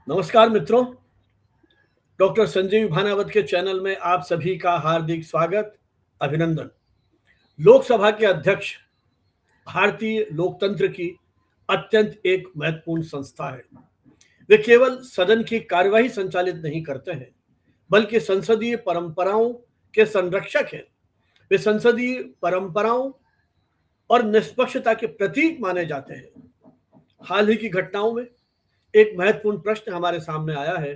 नमस्कार मित्रों, डॉक्टर संजीव भानावत के चैनल में आप सभी का हार्दिक स्वागत, अभिनंदन। लोकसभा के अध्यक्ष भारतीय लोकतंत्र की अत्यंत एक महत्वपूर्ण संस्था है। वे केवल सदन की कार्यवाही संचालित नहीं करते हैं, बल्कि संसदीय परंपराओं के संरक्षक हैं। वे संसदीय परंपराओं और निष्पक्षता के प्रतीक माने जाते हैं। हाल ही की घटनाओं में एक महत्वपूर्ण प्रश्न हमारे सामने आया है,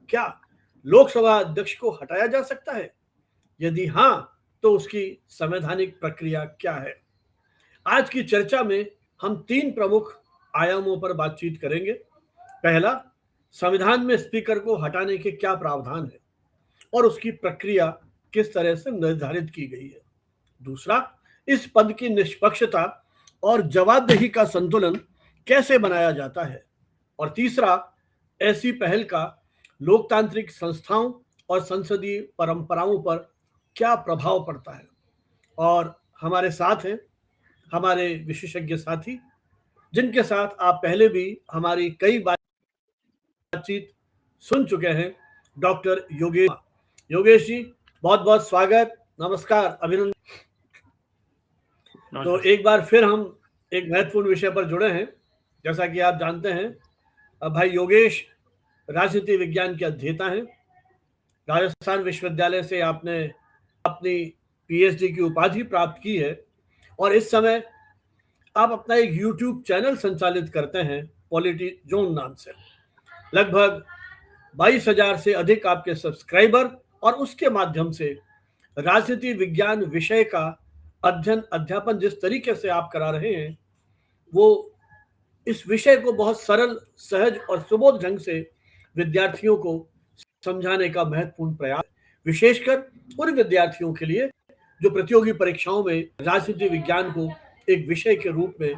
क्या लोकसभा अध्यक्ष को हटाया जा सकता है? यदि हां, तो उसकी संवैधानिक प्रक्रिया क्या है? आज की चर्चा में हम 3 प्रमुख आयामों पर बातचीत करेंगे। पहला, संविधान में स्पीकर को हटाने के क्या प्रावधान है और उसकी प्रक्रिया किस तरह से निर्धारित की गई है। दूसरा, इस पद की निष्पक्षता और जवाबदेही का संतुलन कैसे बनाया जाता है। और तीसरा, ऐसी पहल का लोकतांत्रिक संस्थाओं और संसदीय परंपराओं पर क्या प्रभाव पड़ता है। और हमारे साथ हैं हमारे विशेषज्ञ साथी, जिनके साथ आप पहले भी हमारी कई बातचीत सुन चुके हैं। डॉक्टर योगेश जी, बहुत बहुत स्वागत, नमस्कार, अभिनंदन। तो एक बार फिर हम एक महत्वपूर्ण विषय पर जुड़े हैं। जैसा कि आप जानते हैं, भाई योगेश राजनीति विज्ञान के अध्येता हैं। राजस्थान विश्वविद्यालय से आपने अपनी पीएचडी की उपाधि प्राप्त की है और इस समय आप अपना एक यूट्यूब चैनल संचालित करते हैं, पॉलिटी जोन नाम से। लगभग 22,000 से अधिक आपके सब्सक्राइबर, और उसके माध्यम से राजनीति विज्ञान विषय का अध्ययन अध्यापन जिस तरीके से आप करा रहे हैं, वो इस विषय को बहुत सरल, सहज और सुबोध ढंग से विद्यार्थियों को समझाने का महत्वपूर्ण प्रयास, विशेषकर उन विद्यार्थियों के लिए जो प्रतियोगी परीक्षाओं में राजनीति विज्ञान को एक विषय के रूप में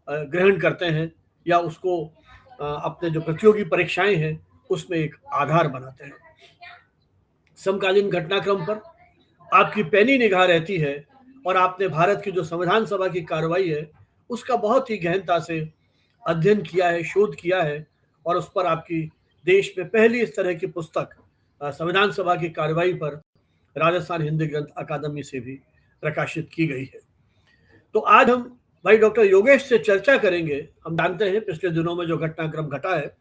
ग्रहण करते हैं या उसको अपने जो प्रतियोगी परीक्षाएं हैं उसमें एक आधार बनाते हैं। समकालीन घटनाक्रम पर आपकी पैनी निगाह रहती है और आपने भारत की जो संविधान सभा की कार्रवाई है उसका बहुत ही गहनता से अध्ययन किया है, शोध किया है, और उस पर आपकी देश में पहली इस तरह की पुस्तक संविधान सभा की कार्रवाई पर राजस्थान हिंदी ग्रंथ अकादमी से भी प्रकाशित की गई है। तो आज हम भाई डॉक्टर योगेश से चर्चा करेंगे। हम जानते हैं पिछले दिनों में जो घटनाक्रम घटा है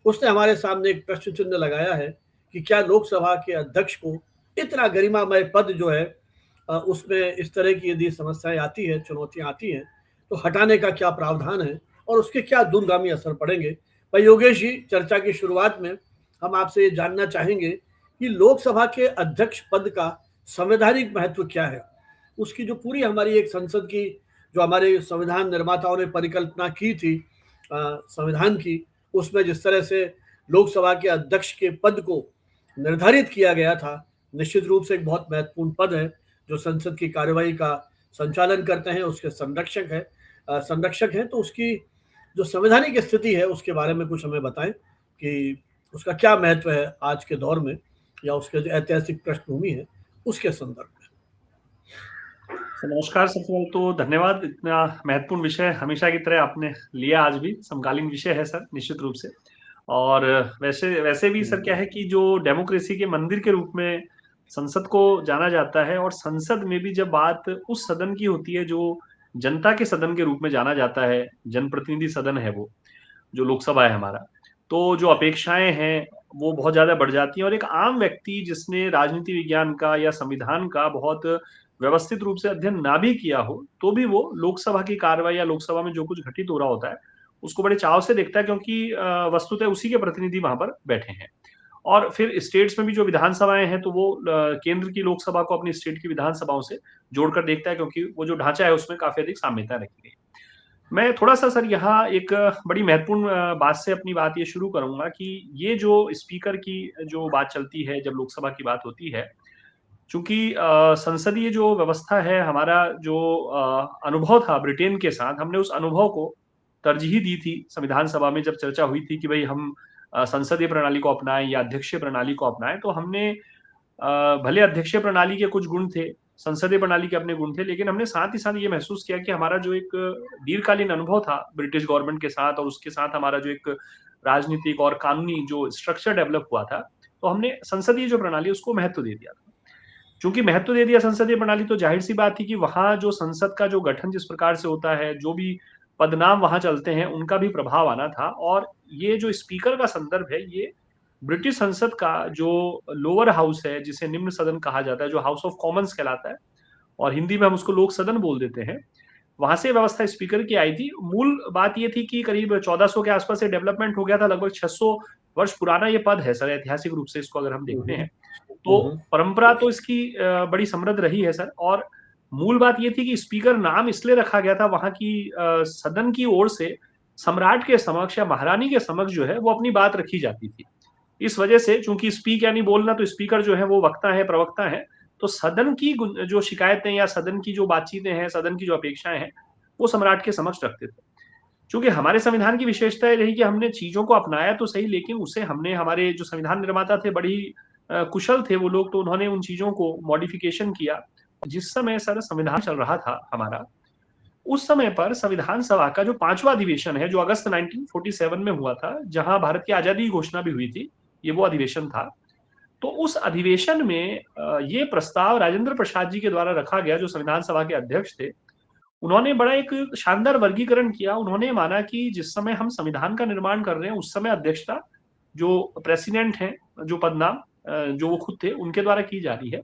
उसने हमारे सामने एक प्रश्न चिन्ह लगाया है कि क्या लोकसभा के अध्यक्ष को इतना गरिमामय पद जो है उसमें इस तरह की यदि समस्याएं आती है, चुनौतियां आती हैं, तो हटाने का क्या प्रावधान है और उसके क्या दूरगामी असर पड़ेंगे। भाई योगेश जी, चर्चा की शुरुआत में हम आपसे ये जानना चाहेंगे कि लोकसभा के अध्यक्ष पद का संवैधानिक महत्व क्या है। उसकी जो पूरी हमारी एक संसद की, जो हमारे संविधान निर्माताओं ने परिकल्पना की थी संविधान की, उसमें जिस तरह से लोकसभा के अध्यक्ष के पद को निर्धारित किया गया था, निश्चित रूप से एक बहुत महत्वपूर्ण पद है जो संसद की कार्यवाही का संचालन करते हैं, उसके संरक्षक हैं। तो उसकी जो संवैधानिक स्थिति है उसके बारे में कुछ हमें बताएं कि उसका क्या महत्व है आज के दौर में, या उसके जो ऐतिहासिक पृष्ठभूमि है उसके संदर्भ में। नमस्कार। सबसे पहले तो धन्यवाद, इतना महत्वपूर्ण विषय हमेशा की तरह आपने लिया। आज भी समकालीन विषय है सर, निश्चित रूप से। और वैसे भी सर क्या है कि जो डेमोक्रेसी के मंदिर के रूप में संसद को जाना जाता है, और संसद में भी जब बात उस सदन की होती है जो जनता के सदन के रूप में जाना जाता है, जनप्रतिनिधि सदन है वो जो लोकसभा है हमारा, तो जो अपेक्षाएं हैं वो बहुत ज्यादा बढ़ जाती हैं। और एक आम व्यक्ति जिसने राजनीति विज्ञान का या संविधान का बहुत व्यवस्थित रूप से अध्ययन ना भी किया हो, तो भी वो लोकसभा की कार्रवाई या लोकसभा में जो कुछ घटित हो रहा होता है उसको बड़े चाव से देखता है, क्योंकि वस्तुतः उसी के प्रतिनिधि वहां पर बैठे हैं। और फिर स्टेट्स में भी जो विधानसभाएं हैं तो वो केंद्र की लोकसभा को अपनी स्टेट की विधानसभाओं से जोड़कर देखता है, क्योंकि वो जो ढांचा है उसमें काफी अधिक साम्यता रखी गई। मैं थोड़ा सा सर यहाँ एक बड़ी महत्वपूर्ण बात से अपनी बात ये शुरू करूंगा कि ये जो स्पीकर की जो बात चलती है जब लोकसभा की बात होती है, चूंकि संसदीय जो व्यवस्था है, हमारा जो अनुभव था ब्रिटेन के साथ, हमने उस अनुभव को तरजीह दी थी संविधान सभा में जब चर्चा हुई थी कि भाई हम संसदीय प्रणाली को अपनाएं या अध्यक्षीय प्रणाली को अपनाएं। तो हमने भले अध्यक्षीय प्रणाली के कुछ गुण थे, संसदीय प्रणाली के अपने गुण थे, लेकिन हमने साथ ही साथ ये महसूस किया कि हमारा जो एक दीर्घकालीन अनुभव था ब्रिटिश गवर्नमेंट के साथ, और उसके साथ हमारा जो एक राजनीतिक और कानूनी जो स्ट्रक्चर डेवलप हुआ था, तो हमने संसदीय जो प्रणाली उसको महत्व दे दिया था। चूंकि महत्व दे दिया संसदीय प्रणाली, तो जाहिर सी बात थी कि वहां जो संसद का जो गठन जिस प्रकार से होता है, जो भी पदनाम वहां चलते हैं, उनका भी प्रभाव आना था। और ये जो स्पीकर का संदर्भ है, ये ब्रिटिश संसद का जो लोअर हाउस है, जिसे निम्न सदन कहा जाता है, जो हाउस ऑफ कॉमन्स कहलाता है, और हिंदी में हम उसको लोक सदन बोल देते हैं, वहां से व्यवस्था स्पीकर की आई थी। मूल बात ये थी कि करीब 1400 के आसपास से डेवलपमेंट हो गया था। लगभग 600 वर्ष पुराना ये पद है सर, ऐतिहासिक रूप से इसको अगर हम देखते हैं तो परंपरा तो इसकी बड़ी समृद्ध रही है सर। और मूल बात ये थी कि स्पीकर नाम इसलिए रखा गया था वहां की सदन की ओर से सम्राट के समक्ष या महारानी के समक्ष जो है वो अपनी बात रखी जाती थी। इस वजह से, चूंकि स्पीक यानी बोलना, तो स्पीकर जो है वो वक्ता है, प्रवक्ता है, तो सदन की जो शिकायतें या सदन की जो बातचीतें हैं, सदन की जो अपेक्षाएं हैं, वो सम्राट के समक्ष रखते थे। चूंकि हमारे संविधान की विशेषता रही कि हमने चीजों को अपनाया तो सही, लेकिन उसे हमने, हमारे जो संविधान निर्माता थे बड़ी कुशल थे वो लोग, तो उन्होंने उन चीजों को मॉडिफिकेशन किया। जिस समय सर संविधान चल रहा था हमारा, उस समय पर संविधान सभा का जो 5वां अधिवेशन है, जो अगस्त 1947 में हुआ था, जहां भारत की आजादी की घोषणा भी हुई थी, ये वो अधिवेशन था। तो उस अधिवेशन में ये प्रस्ताव राजेंद्र प्रसाद जी के द्वारा रखा गया, जो संविधान सभा के अध्यक्ष थे। उन्होंने बड़ा एक शानदार वर्गीकरण किया। उन्होंने माना कि जिस समय हम संविधान का निर्माण कर रहे हैं, उस समय अध्यक्षता जो प्रेसिडेंट हैं, जो पदनाम जो वो खुद थे, उनके द्वारा की जा रही है।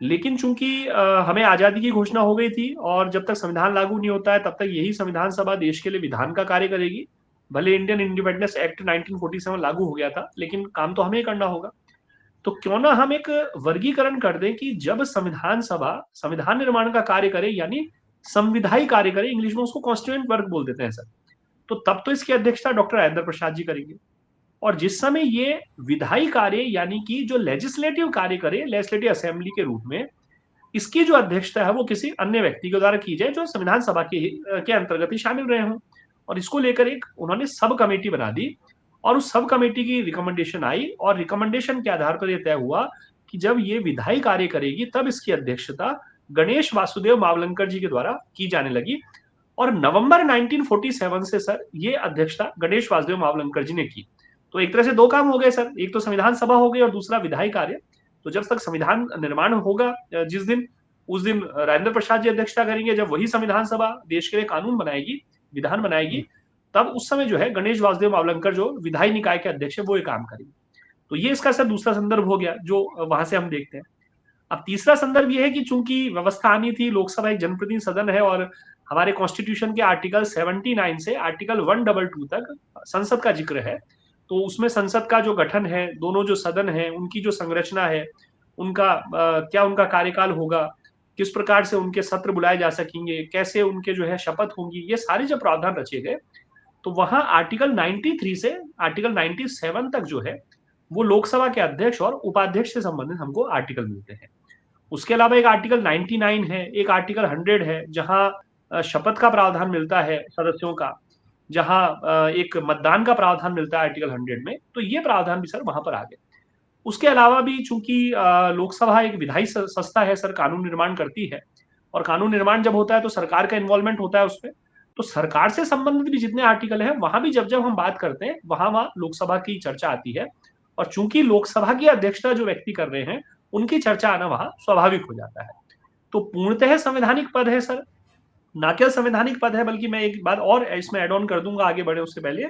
लेकिन चूंकि हमें आजादी की घोषणा हो गई थी, और जब तक संविधान लागू नहीं होता है तब तक यही संविधान सभा देश के लिए विधान का कार्य करेगी। भले इंडियन इंडिपेंडेंस एक्ट 1947 लागू हो गया था, लेकिन काम तो हमें करना होगा। तो क्यों ना हम एक वर्गीकरण कर दें कि जब संविधान सभा संविधान निर्माण का कार्य करे, यानी संविधायी कार्य करे, इंग्लिश में उसको कॉन्स्टिट्यूएंट वर्क बोल देते हैं सर, तो तब तो इसकी अध्यक्षता डॉक्टर राजेंद्र प्रसाद जी करेंगे। और जिस समय ये विधायी कार्य, यानी कि जो लेजिस्लेटिव कार्य करे, लेजिस्लेटिव असेंबली के रूप में, इसकी जो अध्यक्षता है वो किसी अन्य व्यक्ति के द्वारा की जाए, जो संविधान सभा के अंतर्गत ही शामिल रहे हों। और इसको लेकर एक उन्होंने सब कमेटी बना दी, और उस सब कमेटी की रिकमेंडेशन आई, और रिकमेंडेशन के आधार पर यह तय हुआ कि जब ये विधायी कार्य करेगी, तब इसकी अध्यक्षता गणेश वासुदेव मावलंकर जी के द्वारा की जाने लगी। और नवंबर 1947 से सर ये अध्यक्षता गणेश वासुदेव मावलंकर जी ने की। तो एक तरह से दो काम हो गए सर, एक तो संविधान सभा हो गई और दूसरा विधायी कार्य। तो जब तक संविधान निर्माण होगा जिस दिन, उस दिन राजेंद्र प्रसाद जी अध्यक्षता करेंगे। जब वही संविधान सभा देश के लिए कानून बनाएगी, विधान बनाएगी, तब उस समय जो है गणेश वासुदेव मावलंकर जो विधायी निकाय के अध्यक्ष है वो ये काम करेंगे। तो ये इसका सर दूसरा संदर्भ हो गया जो वहां से हम देखते हैं। अब तीसरा संदर्भ ये है कि चूंकि व्यवस्था आनी थी, लोकसभा एक जनप्रतिनिधि सदन है, और हमारे कॉन्स्टिट्यूशन के आर्टिकल 79 से आर्टिकल 122 तक संसद का जिक्र है। तो उसमें संसद का जो गठन है, दोनों जो सदन है, उनकी जो संरचना है, उनका क्या उनका कार्यकाल होगा, किस प्रकार से उनके सत्र बुलाए जा सकेंगे, कैसे उनके जो है शपथ होंगी, ये सारे जो प्रावधान रचे गए, तो वहां आर्टिकल 93 से आर्टिकल 97 तक जो है वो लोकसभा के अध्यक्ष और उपाध्यक्ष से संबंधित हमको आर्टिकल मिलते हैं। उसके अलावा एक आर्टिकल 99 है, एक आर्टिकल 100 है, जहां शपथ का प्रावधान मिलता है सदस्यों का, जहां एक मतदान का प्रावधान मिलता है आर्टिकल 100 में। तो ये प्रावधान भी सर वहां पर आ गए। उसके अलावा भी चूंकि लोकसभा एक विधायी संस्था है सर, कानून निर्माण करती है, और कानून निर्माण जब होता है तो सरकार का इन्वॉल्वमेंट होता है उसमें। तो सरकार से संबंधित भी जितने आर्टिकल हैं, वहां भी जब जब हम बात करते हैं, वहां लोकसभा की चर्चा आती है। और चूंकि लोकसभा की अध्यक्षता जो व्यक्ति कर रहे हैं, उनकी चर्चा आना वहां स्वाभाविक हो जाता है। तो पूर्णतः संवैधानिक पद है सर, ना केवल संवैधानिक पद है, बल्कि मैं एक बात और इसमें एड ऑन कर दूंगा आगे बढ़े उससे पहले,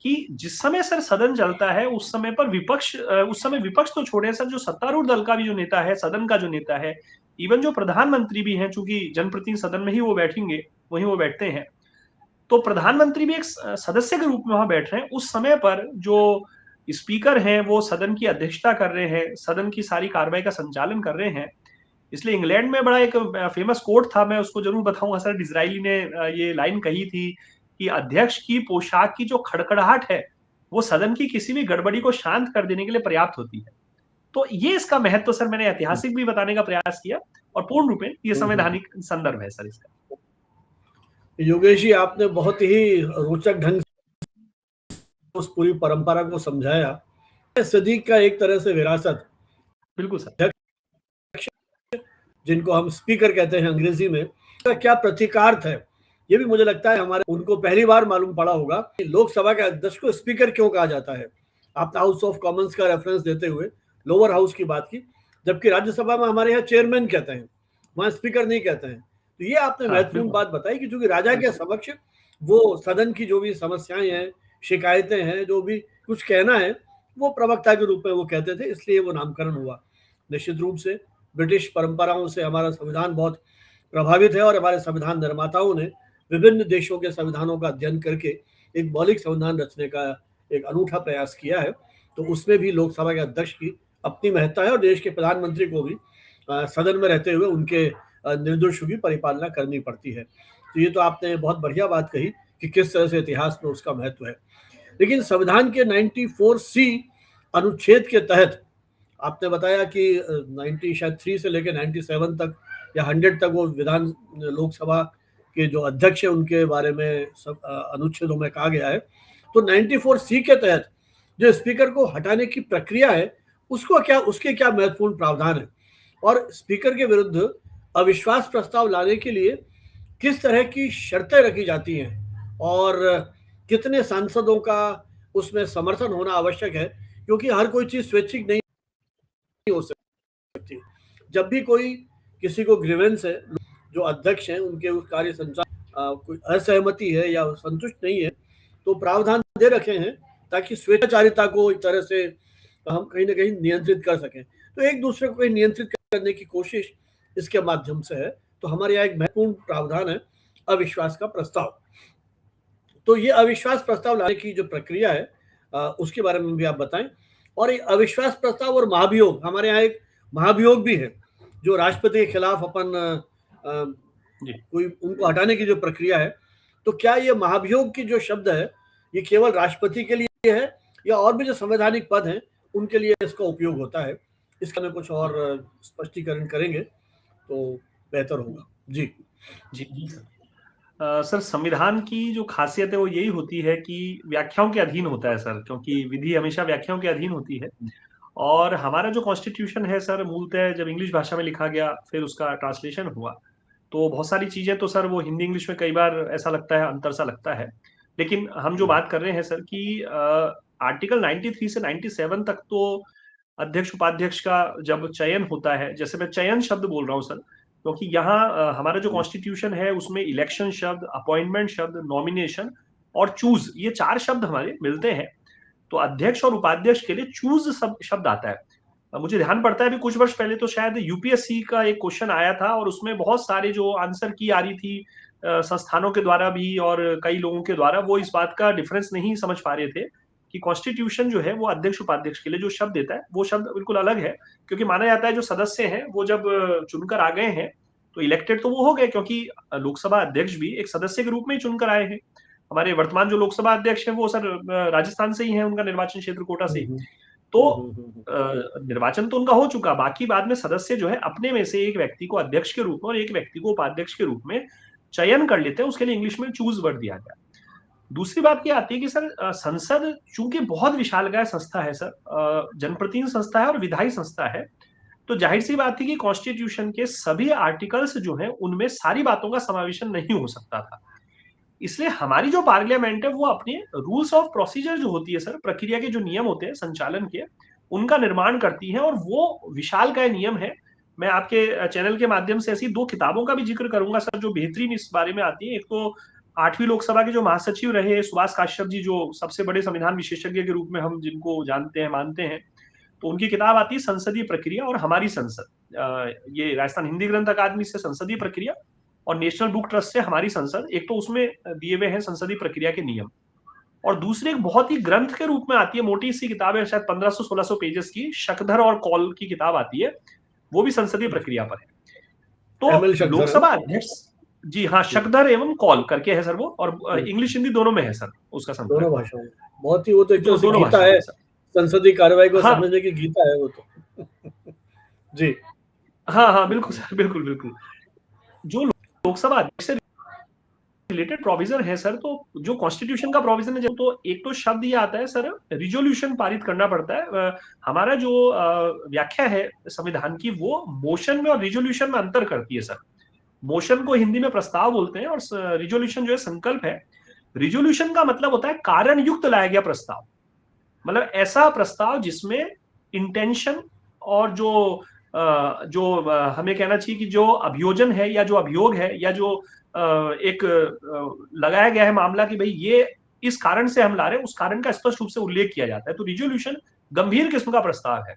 कि जिस समय सर सदन चलता है, उस समय पर विपक्ष, उस समय विपक्ष तो छोड़े सर, जो सत्तारूढ़ दल का भी जो नेता है, सदन का जो नेता है, इवन जो प्रधानमंत्री भी हैं, चूंकि जनप्रतिनिधि सदन में ही वो बैठेंगे, वहीं वो बैठते हैं, तो प्रधानमंत्री भी एक सदस्य के रूप में वहां बैठ रहे हैं। उस समय पर जो स्पीकर हैं वो सदन की अध्यक्षता कर रहे हैं, सदन की सारी कार्रवाई का संचालन कर रहे हैं। इसलिए इंग्लैंड में बड़ा एक फेमस कोट था, मैं उसको जरूर बताऊंगा सर। डिज़राइली ने ये लाइन कही थी कि अध्यक्ष की पोशाक की जो खड़खड़ाहट है, वो सदन की किसी भी गड़बड़ी को शांत कर देने के लिए पर्याप्त होती है। तो ये इसका महत्व सर मैंने ऐतिहासिक भी बताने का प्रयास किया, और पूर्ण रूप में ये संवैधानिक संदर्भ है सर इसका। योगेश जी, आपने बहुत ही रोचक ढंग से उस पूरी परंपरा को समझाया। सदी का एक तरह से विरासत, बिल्कुल सर, जिनको हम स्पीकर कहते हैं अंग्रेजी में, क्या प्रतीकार्थ है ये भी मुझे लगता है हमारे उनको पहली बार मालूम पड़ा होगा कि लोकसभा के अध्यक्ष को स्पीकर क्यों कहा जाता है। आपने हाउस ऑफ कॉमन्स का रेफरेंस देते हुए लोअर हाउस की बात की, जबकि राज्यसभा में हमारे यहाँ चेयरमैन कहते हैं, वहाँ स्पीकर नहीं कहते हैं। तो ये आपने महत्वपूर्ण बात बताई कि चूंकि राजा के समक्ष वो सदन की जो भी समस्याएं हैं, शिकायतें हैं, जो भी कुछ कहना है, वो प्रवक्ता के रूप में वो कहते थे, इसलिए वो नामकरण हुआ। निश्चित रूप से ब्रिटिश परंपराओं से हमारा संविधान बहुत प्रभावित है और हमारे संविधान निर्माताओं ने विभिन्न देशों के संविधानों का अध्ययन करके एक मौलिक संविधान रचने का एक अनूठा प्रयास किया है। तो उसमें भी लोकसभा के अध्यक्ष की अपनी महत्ता है और देश के प्रधानमंत्री को भी सदन में रहते हुए उनके निर्देशों की परिपालना करनी पड़ती है। तो ये तो आपने बहुत बढ़िया बात कही कि किस तरह से इतिहास में उसका महत्व है। लेकिन संविधान के 94C अनुच्छेद के तहत आपने बताया कि 93 से लेकर 97 तक या 100 तक वो विधान लोकसभा के जो अध्यक्ष है उनके बारे में सब अनुच्छेदों में कहा गया है। तो 94C के तहत जो स्पीकर को हटाने की प्रक्रिया है उसके क्या महत्वपूर्ण प्रावधान है और स्पीकर के विरुद्ध अविश्वास प्रस्ताव लाने के लिए किस तरह की शर्तें रखी जाती हैं और कितने सांसदों का उसमें समर्थन होना आवश्यक है, क्योंकि हर कोई चीज स्वैच्छिक नहीं हो सकती। जब भी कोई किसी को ग्रीवेंस है, जो अध्यक्ष हैं उनके उस कार्य संचालन कोई असहमति है या संतुष्ट नहीं है, तो प्रावधान दे रखे हैं ताकि स्वेच्छाचारिता को एक तरह से हम कहीं ना कहीं नियंत्रित कर सकें। तो एक दूसरे को नियंत्रित करने की कोशिश इसके माध्यम से है। तो हमारे यहाँ एक महत्वपूर्ण प्रावधान है अविश्वास का प्रस्ताव। तो ये अविश्वास प्रस्ताव लाने की जो प्रक्रिया है उसके बारे में भी आप बताएं। और ये अविश्वास प्रस्ताव और महाभियोग, हमारे यहाँ एक महाभियोग भी है जो राष्ट्रपति के खिलाफ अपन कोई उनको हटाने की जो प्रक्रिया है। तो क्या ये महाभियोग की जो शब्द है ये केवल राष्ट्रपति के लिए है या और भी जो संवैधानिक पद हैं उनके लिए इसका उपयोग होता है? इसका में कुछ और स्पष्टीकरण करेंगे तो बेहतर होगा। जी जी सर, संविधान की जो खासियत है वो यही होती है कि व्याख्याओं के अधीन होता है सर, क्योंकि विधि हमेशा व्याख्याओं के अधीन होती है। और हमारा जो कॉन्स्टिट्यूशन है सर, मूलतः जब इंग्लिश भाषा में लिखा गया फिर उसका ट्रांसलेशन हुआ, तो बहुत सारी चीजें तो सर वो हिंदी इंग्लिश में कई बार ऐसा लगता है, अंतर सा लगता है। लेकिन हम जो बात कर रहे हैं सर कि आर्टिकल 93 से 97 तक तो अध्यक्ष उपाध्यक्ष का जब चयन होता है, जैसे मैं चयन शब्द बोल रहा हूँ सर, क्योंकि यहाँ हमारा जो कॉन्स्टिट्यूशन है उसमें इलेक्शन शब्द, अपॉइंटमेंट शब्द, नॉमिनेशन और चूज, ये 4 शब्द हमारे मिलते हैं। तो अध्यक्ष और उपाध्यक्ष के लिए चूज शब्द आता है। मुझे ध्यान पड़ता है अभी कुछ वर्ष पहले तो शायद यूपीएससी का एक क्वेश्चन आया था और उसमें बहुत सारे जो आंसर की आ रही थी संस्थानों के द्वारा भी और कई लोगों के द्वारा, वो इस बात का डिफरेंस नहीं समझ पा रहे थे कि कॉन्स्टिट्यूशन जो है वो अध्यक्ष उपाध्यक्ष के लिए जो शब्द देता है वो शब्द बिल्कुल अलग है। क्योंकि माना जाता है जो सदस्य हैं वो जब चुनकर आ गए हैं तो इलेक्टेड तो वो हो गए, क्योंकि लोकसभा अध्यक्ष भी एक सदस्य के रूप में ही चुनकर आए हैं। हमारे वर्तमान जो लोकसभा अध्यक्ष है वो सर राजस्थान से ही है, उनका निर्वाचन क्षेत्र कोटा से ही। तो निर्वाचन तो उनका हो चुका, बाकी बाद में सदस्य जो है अपने में से एक व्यक्ति को अध्यक्ष के रूप में और एक व्यक्ति को उपाध्यक्ष के रूप में चयन कर लेते हैं। उसके लिए इंग्लिश में चूज वर्ड दिया गया। दूसरी बात क्या आती है कि सर संसद चूंकि बहुत विशालकाय संस्था है सर, जनप्रतिनिधि संस्था है और विधायी संस्था है, तो जाहिर सी बात थी कि कॉन्स्टिट्यूशन के सभी आर्टिकल्स जो हैं उनमें सारी बातों का समावेशन नहीं हो सकता था। इसलिए हमारी जो पार्लियामेंट है वो अपने रूल्स ऑफ प्रोसीजर जो होती है सर, प्रक्रिया के जो नियम होते हैं संचालन के, उनका निर्माण करती है और वो विशालकाय नियम है। मैं आपके चैनल के माध्यम से ऐसी 2 किताबों का भी जिक्र करूंगा सर जो बेहतरीन इस बारे में आती है। एक तो 8वीं लोकसभा के जो महासचिव रहे सुभाष काश्यप जी, जो सबसे बड़े संविधान विशेषज्ञ के रूप में हम जिनको जानते हैं मानते हैं, तो उनकी किताब आती है संसदीय प्रक्रिया और हमारी संसद। ये राजस्थान हिंदी ग्रंथ अकादमी से संसदीय प्रक्रिया और नेशनल बुक ट्रस्ट से हमारी संसद, एक तो उसमें दिए हुए हैं संसदीय प्रक्रिया के नियम, और दूसरे एक बहुत ही ग्रंथ के रूप में आती है, मोटी सी किताब है, शायद 1500-1600 पेजेस की, शकधर और कौल की किताब आती है, वो भी संसदीय प्रक्रिया पर है। तो लोकसभा अध्यक्ष जी हाँ, शकधर एवं कौल करके है सर वो, और इंग्लिश हिंदी दोनों में है सर उसका संस्करण, दोनों भाषाओं में। बहुत ही वो तो एक तरह से गीता है, संसदीय कार्रवाई को समझने की गीता है वो तो। जी हाँ, बिल्कुल सर, बिल्कुल बिल्कुल। जो लोकसभा अध्यक्ष से रिलेटेड प्रोविजन है सर, तो जो कॉन्स्टिट्यूशन का प्रोविजन है, तो एक तो शब्द ये आता है सर, रिजोल्यूशन पारित करना पड़ता है। हमारा जो व्याख्या है संविधान की वो मोशन में और रिजोल्यूशन में अंतर करती है सर। मोशन को हिंदी में प्रस्ताव बोलते हैं, और रिजोल्यूशन जो है संकल्प है। रिजोल्यूशन का मतलब होता है कारण युक्त लाया गया प्रस्ताव, मतलब ऐसा प्रस्ताव जिसमें इंटेंशन और हमें कहना चाहिए कि जो अभियोजन है या जो अभियोग है या जो एक लगाया गया है मामला कि भाई ये इस कारण से हम ला रहे हैं, उस कारण का स्पष्ट रूप से उल्लेख किया जाता है। तो रिजोल्यूशन गंभीर किस्म का प्रस्ताव है।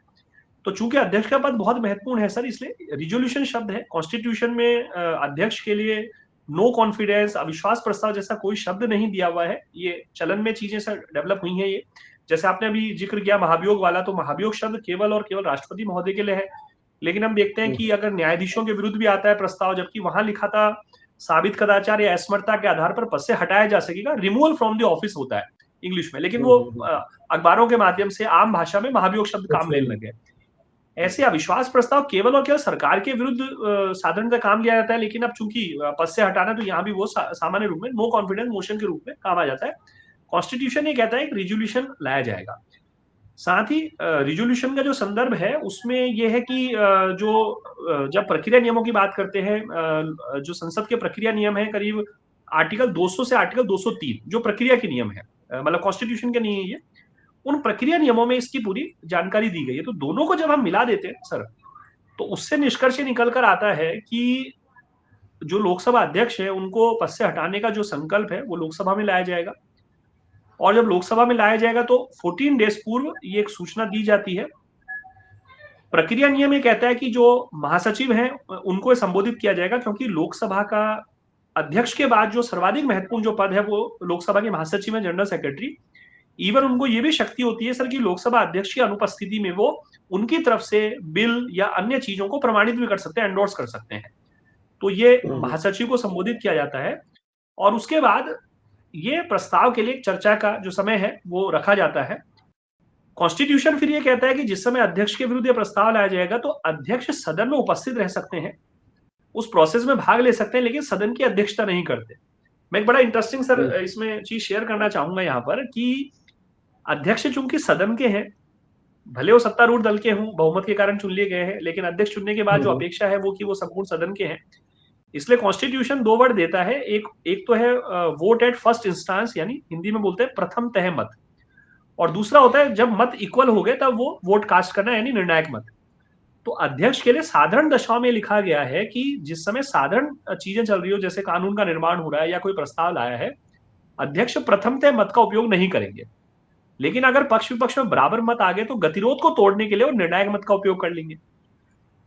तो चूंकि अध्यक्ष का पद बहुत महत्वपूर्ण है सर, इसलिए रिजोल्यूशन शब्द है। कॉन्स्टिट्यूशन में अध्यक्ष के लिए नो कॉन्फिडेंस, अविश्वास प्रस्ताव जैसा कोई शब्द नहीं दिया हुआ है। ये चलन में चीजें सर डेवलप हुई हैं। ये जैसे आपने अभी जिक्र किया महाभियोग वाला, तो महाभियोग शब्द केवल और केवल राष्ट्रपति महोदय के लिए है। लेकिन हम देखते हैं कि अगर न्यायाधीशों के विरुद्ध भी आता है प्रस्ताव, जबकि वहां लिखा था साबित कदाचार या असमर्थता के आधार पर पद से हटाया जा सकेगा, रिमूवल फ्रॉम द ऑफिस होता है इंग्लिश में, लेकिन वो अखबारों के माध्यम से आम भाषा में महाभियोग शब्द काम लेने लगे। ऐसे अविश्वास प्रस्ताव केवल और केवल सरकार के विरुद्ध साधारणतः काम लिया जाता है, लेकिन अब चूंकि पद से हटाना, तो यहाँ भी वो सामान्य रूप में नो कॉन्फिडेंस मोशन के रूप में काम आ जाता है। कॉन्स्टिट्यूशन ये कहता है कि रिजोल्यूशन लाया जाएगा। साथ ही रिजोल्यूशन का जो संदर्भ है उसमें यह है कि जब प्रक्रिया नियमों की बात करते हैं, जो संसद के प्रक्रिया नियम है करीब आर्टिकल 200 से आर्टिकल 203 जो प्रक्रिया के नियम है, मतलब कॉन्स्टिट्यूशन के नहीं है ये, उन प्रक्रिया नियमों में इसकी पूरी जानकारी दी गई है। तो दोनों को जब हम मिला देते हैं सर, तो उससे निष्कर्ष निकल कर आता है कि जो लोकसभा अध्यक्ष है उनको पद से हटाने का जो संकल्प है वो लोकसभा में लाया जाएगा। और जब लोकसभा में लाया जाएगा तो 14 डेज पूर्व ये एक सूचना दी जाती है। प्रक्रिया नियम ये कहता है कि जो महासचिव हैं उनको संबोधित किया जाएगा, क्योंकि लोकसभा का अध्यक्ष के बाद जो सर्वाधिक महत्वपूर्ण जो पद है वो लोकसभा के महासचिव है, जनरल सेक्रेटरी। इवन उनको ये भी शक्ति होती है सर कि लोकसभा अध्यक्ष की अनुपस्थिति में वो उनकी तरफ से बिल या अन्य चीजों को प्रमाणित भी कर सकते हैं, एंडोर्स कर सकते हैं। तो ये महासचिव को संबोधित किया जाता है, और उसके बाद ये प्रस्ताव के लिए चर्चा का जो समय है वो रखा जाता है। कॉन्स्टिट्यूशन फिर ये कहता है कि जिस समय अध्यक्ष के विरुद्ध प्रस्ताव लाया जाएगा तो अध्यक्ष सदन में उपस्थित रह सकते हैं, उस प्रोसेस में भाग ले सकते हैं, लेकिन सदन की अध्यक्षता नहीं करते। मैं एक बड़ा इंटरेस्टिंग सर इसमें चीज शेयर करना चाहूंगा यहाँ पर कि अध्यक्ष चूंकि सदन के हैं, भले वो सत्तारूढ़ दल के हों, बहुमत के कारण चुन लिए गए हैं, लेकिन अध्यक्ष चुनने के बाद जो अपेक्षा है वो कि वो संपूर्ण सदन के हैं। इसलिए कॉन्स्टिट्यूशन 2 वर्ड देता है। एक तो है वोट एट फर्स्ट इंस्टांस, यानी हिंदी में बोलते हैं प्रथम तह मत, और दूसरा होता है जब मत इक्वल हो गए तब वो वोट कास्ट करना, यानी निर्णायक मत। तो अध्यक्ष के लिए साधारण दशाओं में लिखा गया है कि जिस समय साधारण चीजें चल रही हो, जैसे कानून का निर्माण हो रहा है या कोई प्रस्ताव लाया है, अध्यक्ष प्रथम तह मत का उपयोग नहीं करेंगे। लेकिन अगर पक्ष विपक्ष में बराबर मत आ गए तो गतिरोध को तोड़ने के लिए वो निर्णायक मत का उपयोग कर लेंगे।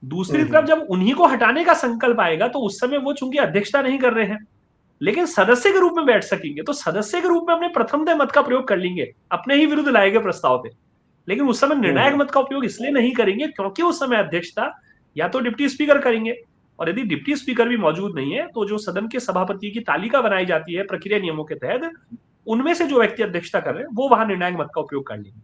दूसरी तरफ जब उन्हीं को हटाने का संकल्प आएगा तो उस समय वो चूंकि अध्यक्षता नहीं कर रहे हैं लेकिन सदस्य के रूप में बैठ सकेंगे, तो सदस्य के रूप में अपने प्रथम तह मत का प्रयोग कर लेंगे अपने ही विरुद्ध लाए गए प्रस्ताव पे। लेकिन उस समय निर्णायक मत का उपयोग इसलिए नहीं करेंगे क्योंकि उस समय अध्यक्षता या तो डिप्टी स्पीकर करेंगे, और यदि डिप्टी स्पीकर भी मौजूद नहीं है तो जो सदन के सभापति की तालिका बनाई जाती है प्रक्रिया नियमों के तहत, उनमें से जो व्यक्ति अध्यक्षता कर रहे हैं वो वहां निर्णायक मत का उपयोग कर लेंगे।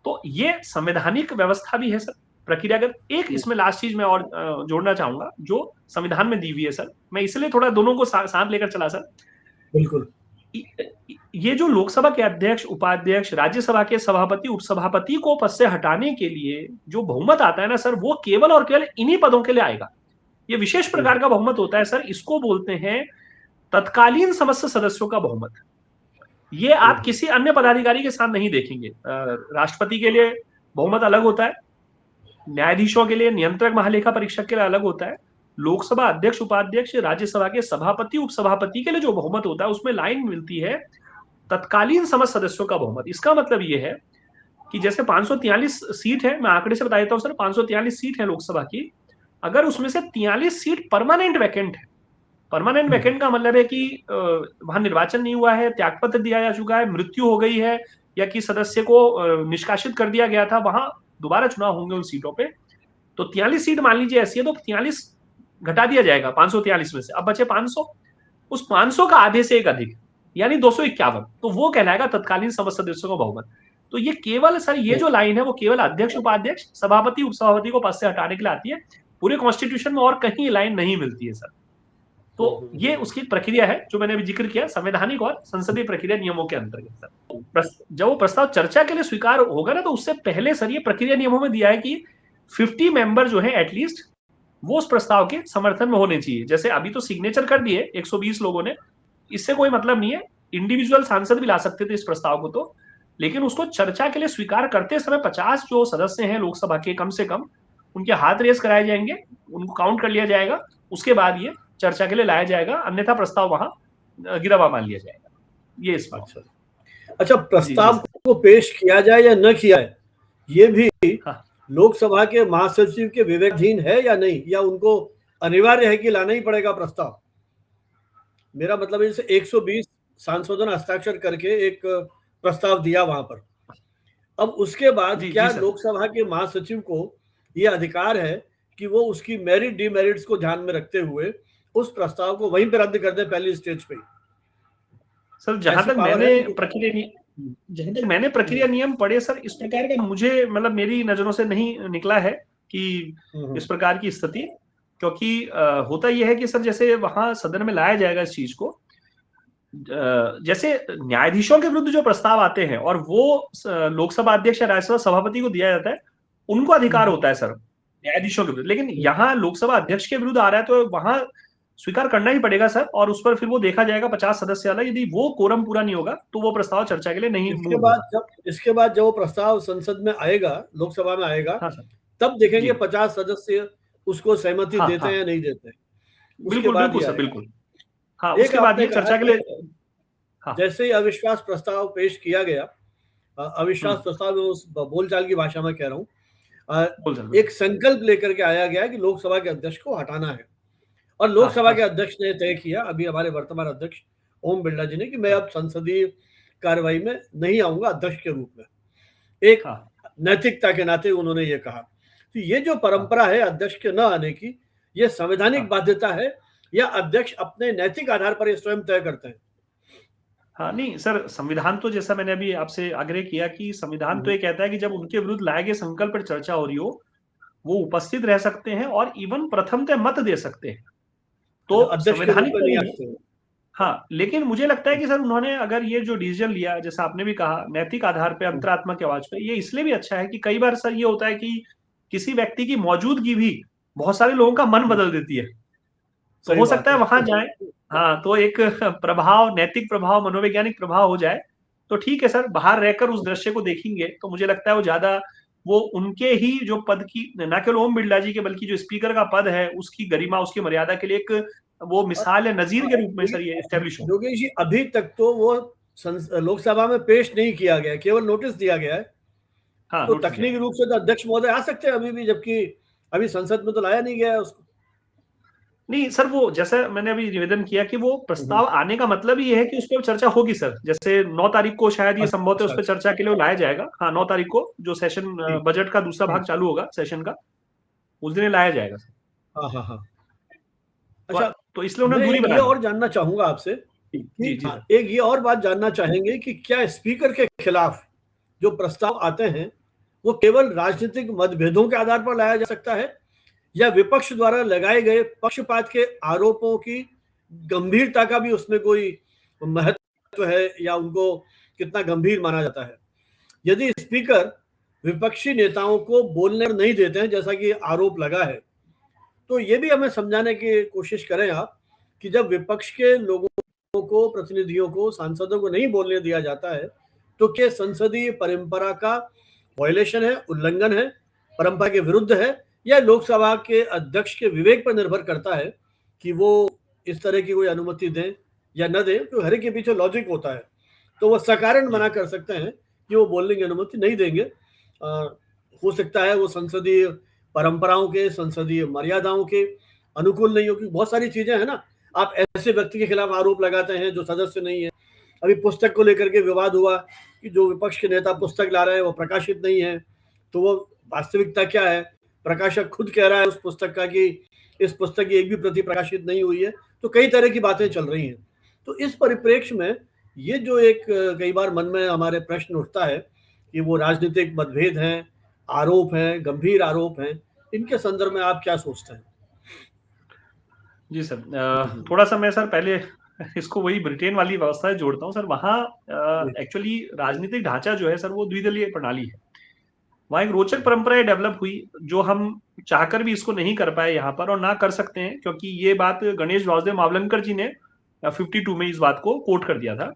तो ये संवैधानिक व्यवस्था भी है सर प्रक्रियागत। एक इसमें लास्ट चीज मैं और जोड़ना चाहूंगा जो संविधान में दी हुई है सर, मैं इसलिए थोड़ा दोनों को साथ लेकर चला सर। बिल्कुल। ये जो लोकसभा के अध्यक्ष, उपाध्यक्ष, राज्यसभा के सभापति, उपसभापति को पद से हटाने के लिए जो बहुमत आता है ना सर, वो केवल और केवल इन्हीं पदों के लिए आएगा। ये विशेष प्रकार का बहुमत होता है सर, इसको बोलते हैं तत्कालीन समस्त सदस्यों का बहुमत। ये आप किसी अन्य पदाधिकारी के साथ नहीं देखेंगे। राष्ट्रपति के लिए बहुमत अलग होता है, न्यायाधीशों के लिए, नियंत्रक महालेखा परीक्षक के लिए अलग होता है, लोकसभा अध्यक्ष, उपाध्यक्ष, राज्यसभा के सभापति, उपसभापति के लिए जो बहुमत होता है उसमें लाइन मिलती है तत्कालीन समस्त सदस्यों का बहुमत। इसका मतलब ये है कि जैसे 543 सीट है, मैं आंकड़े से बता देता हूं सर, 543 सीट है लोकसभा की, अगर उसमें से 43 सीट परमानेंट वैकेंट है। परमानेंट वैकेंट का मतलब है कि वहां निर्वाचन नहीं हुआ है, त्यागपत्र दिया जा चुका है, मृत्यु हो गई है, या कि सदस्य को निष्कासित कर दिया गया था, वहां दोबारा चुनाव होंगे उन सीटों पे। तो 43 सीट मान लीजिए ऐसी है, तो 43 घटा दिया जाएगा 543 में से, अब बचे 500। उस 500 का आधे से एक अधिक यानी 251, तो वो कहलाएगा तत्कालीन समस्त सदस्यों का बहुमत। तो ये केवल सर ये जो लाइन है वो केवल अध्यक्ष, उपाध्यक्ष, सभापति, उपसभापति को पद से हटाने के लिए आती है। पूरे कॉन्स्टिट्यूशन में और कहीं लाइन नहीं मिलती है सर। तो ये उसकी प्रक्रिया है जो मैंने अभी जिक्र किया, संवैधानिक और संसदीय प्रक्रिया नियमों के अंतर्गत सर। जब वो प्रस्ताव चर्चा के लिए स्वीकार होगा ना, तो उससे पहले सर ये प्रक्रिया नियमों में दिया है कि 50 मेंबर जो है एटलीस्ट वो उस प्रस्ताव के समर्थन में होने चाहिए। जैसे अभी तो सिग्नेचर कर दिए 120 लोगों ने, इससे कोई मतलब नहीं है, इंडिविजुअल सांसद भी ला सकते थे इस प्रस्ताव को तो, लेकिन उसको चर्चा के लिए स्वीकार करते समय 50 जो सदस्य हैं लोकसभा के कम से कम, उनके हाथ रेस कराए जाएंगे, उनको काउंट कर लिया जाएगा, उसके बाद ये चर्चा के लिए लाया जाएगा, अन्यथा प्रस्ताव वहां गिरा हुआ मान लिया जाएगा। ये इस बात। अच्छा, प्रस्ताव को पेश किया जाए या न किया जाए, ये भी लोकसभा के महासचिव के विवेकाधीन है या नहीं, या उनको अनिवार्य है कि लाना ही पड़ेगा प्रस्ताव? मेरा मतलब है जैसे 120 सांसदों ने हस्ताक्षर करके एक प्रस्ताव दिया वहां पर, अब उसके बाद क्या लोकसभा के महासचिव को यह अधिकार है कि वो उसकी मेरिट डिमेरिट्स को ध्यान में रखते हुए उस प्रस्ताव को वहीं पर रद्द कर दे पहली स्टेज पे? सर जहां तक मैंने प्रक्रिया नियम पढ़े सर, इस प्रकार का मुझे मतलब मेरी नजरों से नहीं निकला है कि इस प्रकार की स्थिति, क्योंकि होता यह है कि सर जैसे वहां सदन में लाया जाएगा इस चीज को, जैसे न्यायाधीशों के विरुद्ध जो प्रस्ताव आते हैं और वो लोकसभा अध्यक्ष या राज्यसभा सभापति को दिया जाता है, उनको अधिकार होता है सर न्यायाधीशों के विरुद्ध, लेकिन यहाँ लोकसभा अध्यक्ष के विरुद्ध आ रहा है तो वहां स्वीकार करना ही पड़ेगा सर, और उस पर फिर वो देखा जाएगा 50 सदस्य वाला, यदि वो कोरम पूरा नहीं होगा तो वो प्रस्ताव चर्चा के लिए नहीं। इसके बाद जब वो प्रस्ताव संसद में आएगा, लोकसभा में आएगा, तब देखेंगे 50 सदस्य उसको सहमति देते हैं या नहीं देते हैं। बिल्कुल सर, बिल्कुल। हाँ, उसके बाद ये चर्चा के लिए जैसे ही अविश्वास प्रस्ताव पेश किया गया, अविश्वास प्रस्ताव में उस बोलचाल की भाषा में कह रहा हूँ, एक संकल्प लेकर के आया गया कि लोकसभा के अध्यक्ष को हटाना है, और लोकसभा के अध्यक्ष ने तय किया, अभी हमारे वर्तमान अध्यक्ष ओम बिरला जी ने, कि मैं अब संसदीय कार्रवाई में नहीं आऊंगा अध्यक्ष के रूप में। एक नैतिकता के नाते उन्होंने ये कहा। तो ये जो परंपरा है अध्यक्ष के न आने की, ये संवैधानिक बाध्यता है या अध्यक्ष अपने नैतिक आधार पर स्वयं तय करते हैं? हाँ नहीं सर, संविधान तो जैसा मैंने अभी आपसे आग्रह किया कि संविधान तो ये कहता है कि जब उनके विरुद्ध लाए गए संकल्प पर चर्चा हो रही हो, वो उपस्थित रह सकते हैं और इवन प्रथमतः मत दे सकते हैं, तो संवैधानिक तो नहीं है। हाँ, लेकिन मुझे लगता है कि सर उन्होंने अगर ये जो डिसीजन लिया, जैसा आपने भी कहा, नैतिक आधार पे, अंतरात्मा की आवाज पे, ये इसलिए भी अच्छा है कि कई बार सर ये होता है कि किसी व्यक्ति की मौजूदगी भी बहुत सारे लोगों का मन बदल देती है, तो हो सकता है वहां जाए, हाँ, तो एक प्रभाव, नैतिक प्रभाव, मनोवैज्ञानिक प्रभाव हो जाए, तो ठीक है सर, बाहर रहकर उस दृश्य को देखेंगे तो मुझे लगता है वो ज्यादा, वो उनके ही जो पद की, न केवल ओम बिरला जी के बल्कि जो स्पीकर का पद है उसकी गरिमा, उसकी मर्यादा के लिए एक वो मिसाल या नजीर के रूप में सर ये एस्टेब्लिश हो। योगेश जी, अभी तक तो वो लोकसभा में पेश नहीं किया गया, केवल नोटिस दिया गया है। तो तकनीकी रूप से तो अध्यक्ष महोदय आ सकते हैं अभी भी, जबकि अभी संसद में तो लाया नहीं गया है उसको। नहीं सर, वो जैसा मैंने अभी निवेदन किया कि वो प्रस्ताव आने का मतलब ये है कि उस पर चर्चा होगी सर, जैसे 9 तारीख को शायद ये संभवतः उस पर चर्चा के लिए लाया जाएगा। हाँ, 9 तारीख को जो सेशन बजट का दूसरा भाग चालू होगा सेशन का, उस दिन लाया जाएगा सर। हाँ। अच्छा, तो इसलिए उन्होंने दूरी बनाई। और जानना चाहूंगा आपसे, एक ये और बात जानना चाहेंगे कि क्या स्पीकर के खिलाफ जो प्रस्ताव आते हैं वो केवल राजनीतिक मतभेदों के आधार पर लाया जा सकता है, या विपक्ष द्वारा लगाए गए पक्षपात के आरोपों की गंभीरता का भी उसमें कोई महत्व है, या उनको कितना गंभीर माना जाता है? यदि स्पीकर विपक्षी नेताओं को बोलने नहीं देते हैं, जैसा कि आरोप लगा है, तो ये भी हमें समझाने की कोशिश करें आप कि जब विपक्ष के लोगों को, प्रतिनिधियों को, सांसदों को नहीं बोलने दिया जाता है, तो क्या संसदीय परंपरा का वायलेशन है, उल्लंघन है, परंपरा के विरुद्ध है, या लोकसभा के अध्यक्ष के विवेक पर निर्भर करता है कि वो इस तरह की कोई अनुमति दें या न दें? तो हर एक के पीछे लॉजिक होता है, तो वो सकारण मना कर सकते हैं कि वो बोलने की अनुमति नहीं देंगे। हो सकता है वो संसदीय परंपराओं के, संसदीय मर्यादाओं के अनुकूल नहीं हो, क्योंकि बहुत सारी चीजें हैं ना, आप ऐसे व्यक्ति के खिलाफ आरोप लगाते हैं जो सदस्य नहीं है। अभी पुस्तक को लेकर के विवाद हुआ कि जो विपक्ष के नेता पुस्तक ला रहे हैं वो प्रकाशित नहीं है, तो वो वास्तविकता क्या है? प्रकाशक खुद कह रहा है उस पुस्तक का कि इस पुस्तक की एक भी प्रति प्रकाशित नहीं हुई है। तो कई तरह की बातें चल रही हैं। तो इस परिप्रेक्ष्य में ये जो एक कई बार मन में हमारे प्रश्न उठता है कि वो राजनीतिक मतभेद हैं, आरोप हैं, गंभीर आरोप हैं, इनके संदर्भ में आप क्या सोचते हैं? जी सर, थोड़ा सा मैं सर पहले इसको वही ब्रिटेन वाली व्यवस्था जोड़ता हूँ सर। वहाँ एक्चुअली राजनीतिक ढांचा जो है सर वो द्विदलीय प्रणाली है। वहां एक रोचक परंपरा डेवलप हुई जो हम चाहकर भी इसको नहीं कर पाए यहाँ पर, और ना कर सकते हैं, क्योंकि ये बात गणेश वासुदेव मावलंकर जी ने 52 में इस बात को कोट कर दिया था।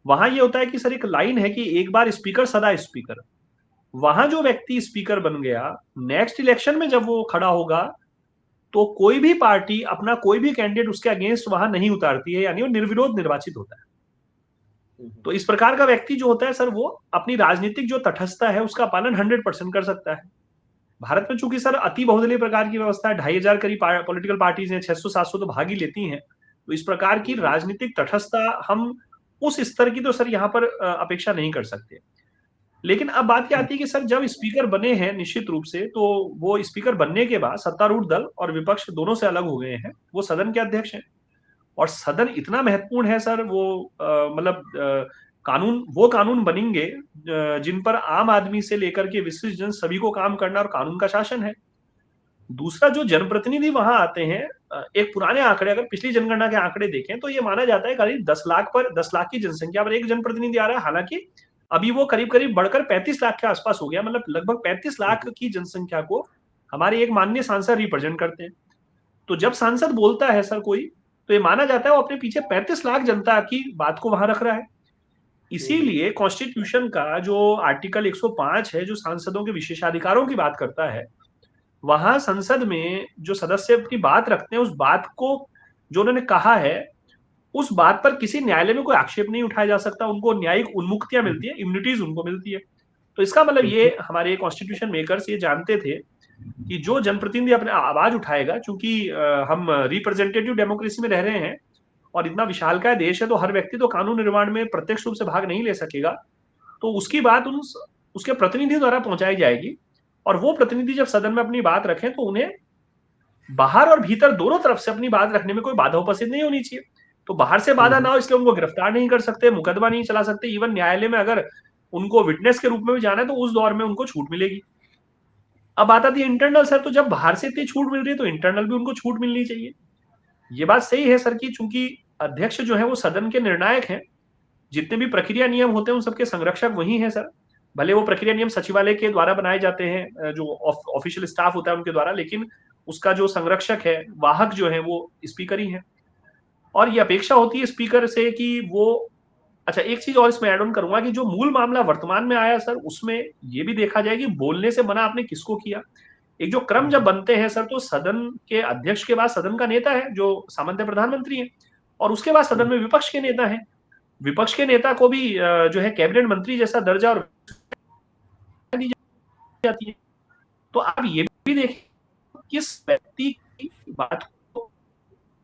वहां ये होता है कि सर एक लाइन है कि एक बार स्पीकर सदा स्पीकर। वहां जो व्यक्ति स्पीकर बन गया, नेक्स्ट इलेक्शन में जब वो खड़ा होगा तो कोई भी पार्टी अपना कोई भी कैंडिडेट उसके अगेंस्ट वहां नहीं उतारती है, यानी वो निर्विरोध निर्वाचित होता है। तो इस प्रकार का व्यक्ति जो होता है सर, वो अपनी राजनीतिक जो तटस्थता है उसका पालन 100% कर सकता है। भारत में चूंकि सर अति बहुदलीय प्रकार की व्यवस्था है, 2,500 करीब पॉलिटिकल पार्टीज हैं, 600-700 तो भाग ही लेती हैं, तो इस प्रकार की राजनीतिक तटस्थता हम उस स्तर की तो सर यहाँ पर अपेक्षा नहीं कर सकते। लेकिन अब बात क्या आती है कि सर जब स्पीकर बने हैं निश्चित रूप से, तो वो स्पीकर बनने के बाद सत्तारूढ़ दल और विपक्ष दोनों से अलग हो गए हैं, वो सदन के अध्यक्ष हैं। और सदन इतना महत्वपूर्ण है सर, वो मतलब कानून बनेंगे जिन पर आम आदमी से लेकर के विशिष्ट जन सभी को काम करना और कानून का शासन है। दूसरा, जो जनप्रतिनिधि वहां आते हैं, एक पुराने आंकड़े, अगर पिछली जनगणना के आंकड़े देखें तो ये माना जाता है करीब 10 लाख की जनसंख्या पर एक जनप्रतिनिधि आ रहा है। हालांकि अभी वो करीब करीब बढ़कर 35 लाख के आसपास हो गया, मतलब लगभग 35 लाख की जनसंख्या को हमारे एक माननीय सांसद रिप्रेजेंट करते हैं। तो जब सांसद बोलता है सर कोई, तो ये माना जाता है वो अपने पीछे 35 लाख जनता की बात को वहां रख रहा है। इसीलिए कॉन्स्टिट्यूशन का जो आर्टिकल 105 है, जो सांसदों के विशेषाधिकारों की बात करता है, वहां संसद में जो सदस्य अपनी बात रखते हैं, उस बात को जो उन्होंने कहा है, उस बात पर किसी न्यायालय में कोई आक्षेप नहीं उठाया जा सकता, उनको न्यायिक उन्मुक्तियां मिलती है, इम्यूनिटीज उनको मिलती है। तो इसका मतलब ये हमारे कॉन्स्टिट्यूशन मेकर्स ये जानते थे कि जो जनप्रतिनिधि अपने आवाज उठाएगा, चूंकि हम रिप्रेजेंटेटिव डेमोक्रेसी में रह रहे हैं और इतना विशालकाय देश है, तो हर व्यक्ति तो कानून निर्माण में प्रत्यक्ष रूप से भाग नहीं ले सकेगा, तो उसकी बात उसके प्रतिनिधि द्वारा पहुंचाई जाएगी। और वो प्रतिनिधि जब सदन में अपनी बात रखें तो उन्हें बाहर और भीतर दोनों तरफ से अपनी बात रखने में कोई बाधा उपस्थित नहीं होनी चाहिए। तो बाहर से बाधा ना हो इसलिए उनको गिरफ्तार नहीं कर सकते, मुकदमा नहीं चला सकते, इवन न्यायालय में अगर उनको विटनेस के रूप में भी जाना है तो उस दौर में उनको छूट मिलेगी। अब बात आती है इंटरनल सर, तो जब बाहर से इतनी छूट मिल रही है तो इंटरनल भी उनको छूट मिलनी चाहिए। ये बात सही है सर की चूंकि अध्यक्ष जो है वो सदन के निर्णायक हैं, जितने भी प्रक्रिया नियम होते हैं उन सबके संरक्षक वही हैं सर। भले वो प्रक्रिया नियम सचिवालय के द्वारा बनाए जाते हैं, जो ऑफिशियल स्टाफ होता है उनके द्वारा, लेकिन उसका जो संरक्षक है, वाहक जो है, वो स्पीकर ही है। और ये अपेक्षा होती है स्पीकर से कि वो, अच्छा एक चीज और इसमें ऐड ऑन करूंगा कि जो मूल मामला वर्तमान में आया सर, उसमें ये भी देखा जाए कि बोलने से मना आपने किसको किया। एक जो क्रम जब बनते हैं सर, तो सदन के अध्यक्ष के बाद सदन का नेता है जो सामान्य प्रधानमंत्री है, और उसके बाद सदन में विपक्ष के नेता है। विपक्ष के नेता को भी जो है कैबिनेट मंत्री जैसा दर्जा और दी जाती है। तो आप ये भी देखें किस व्यक्ति की बात को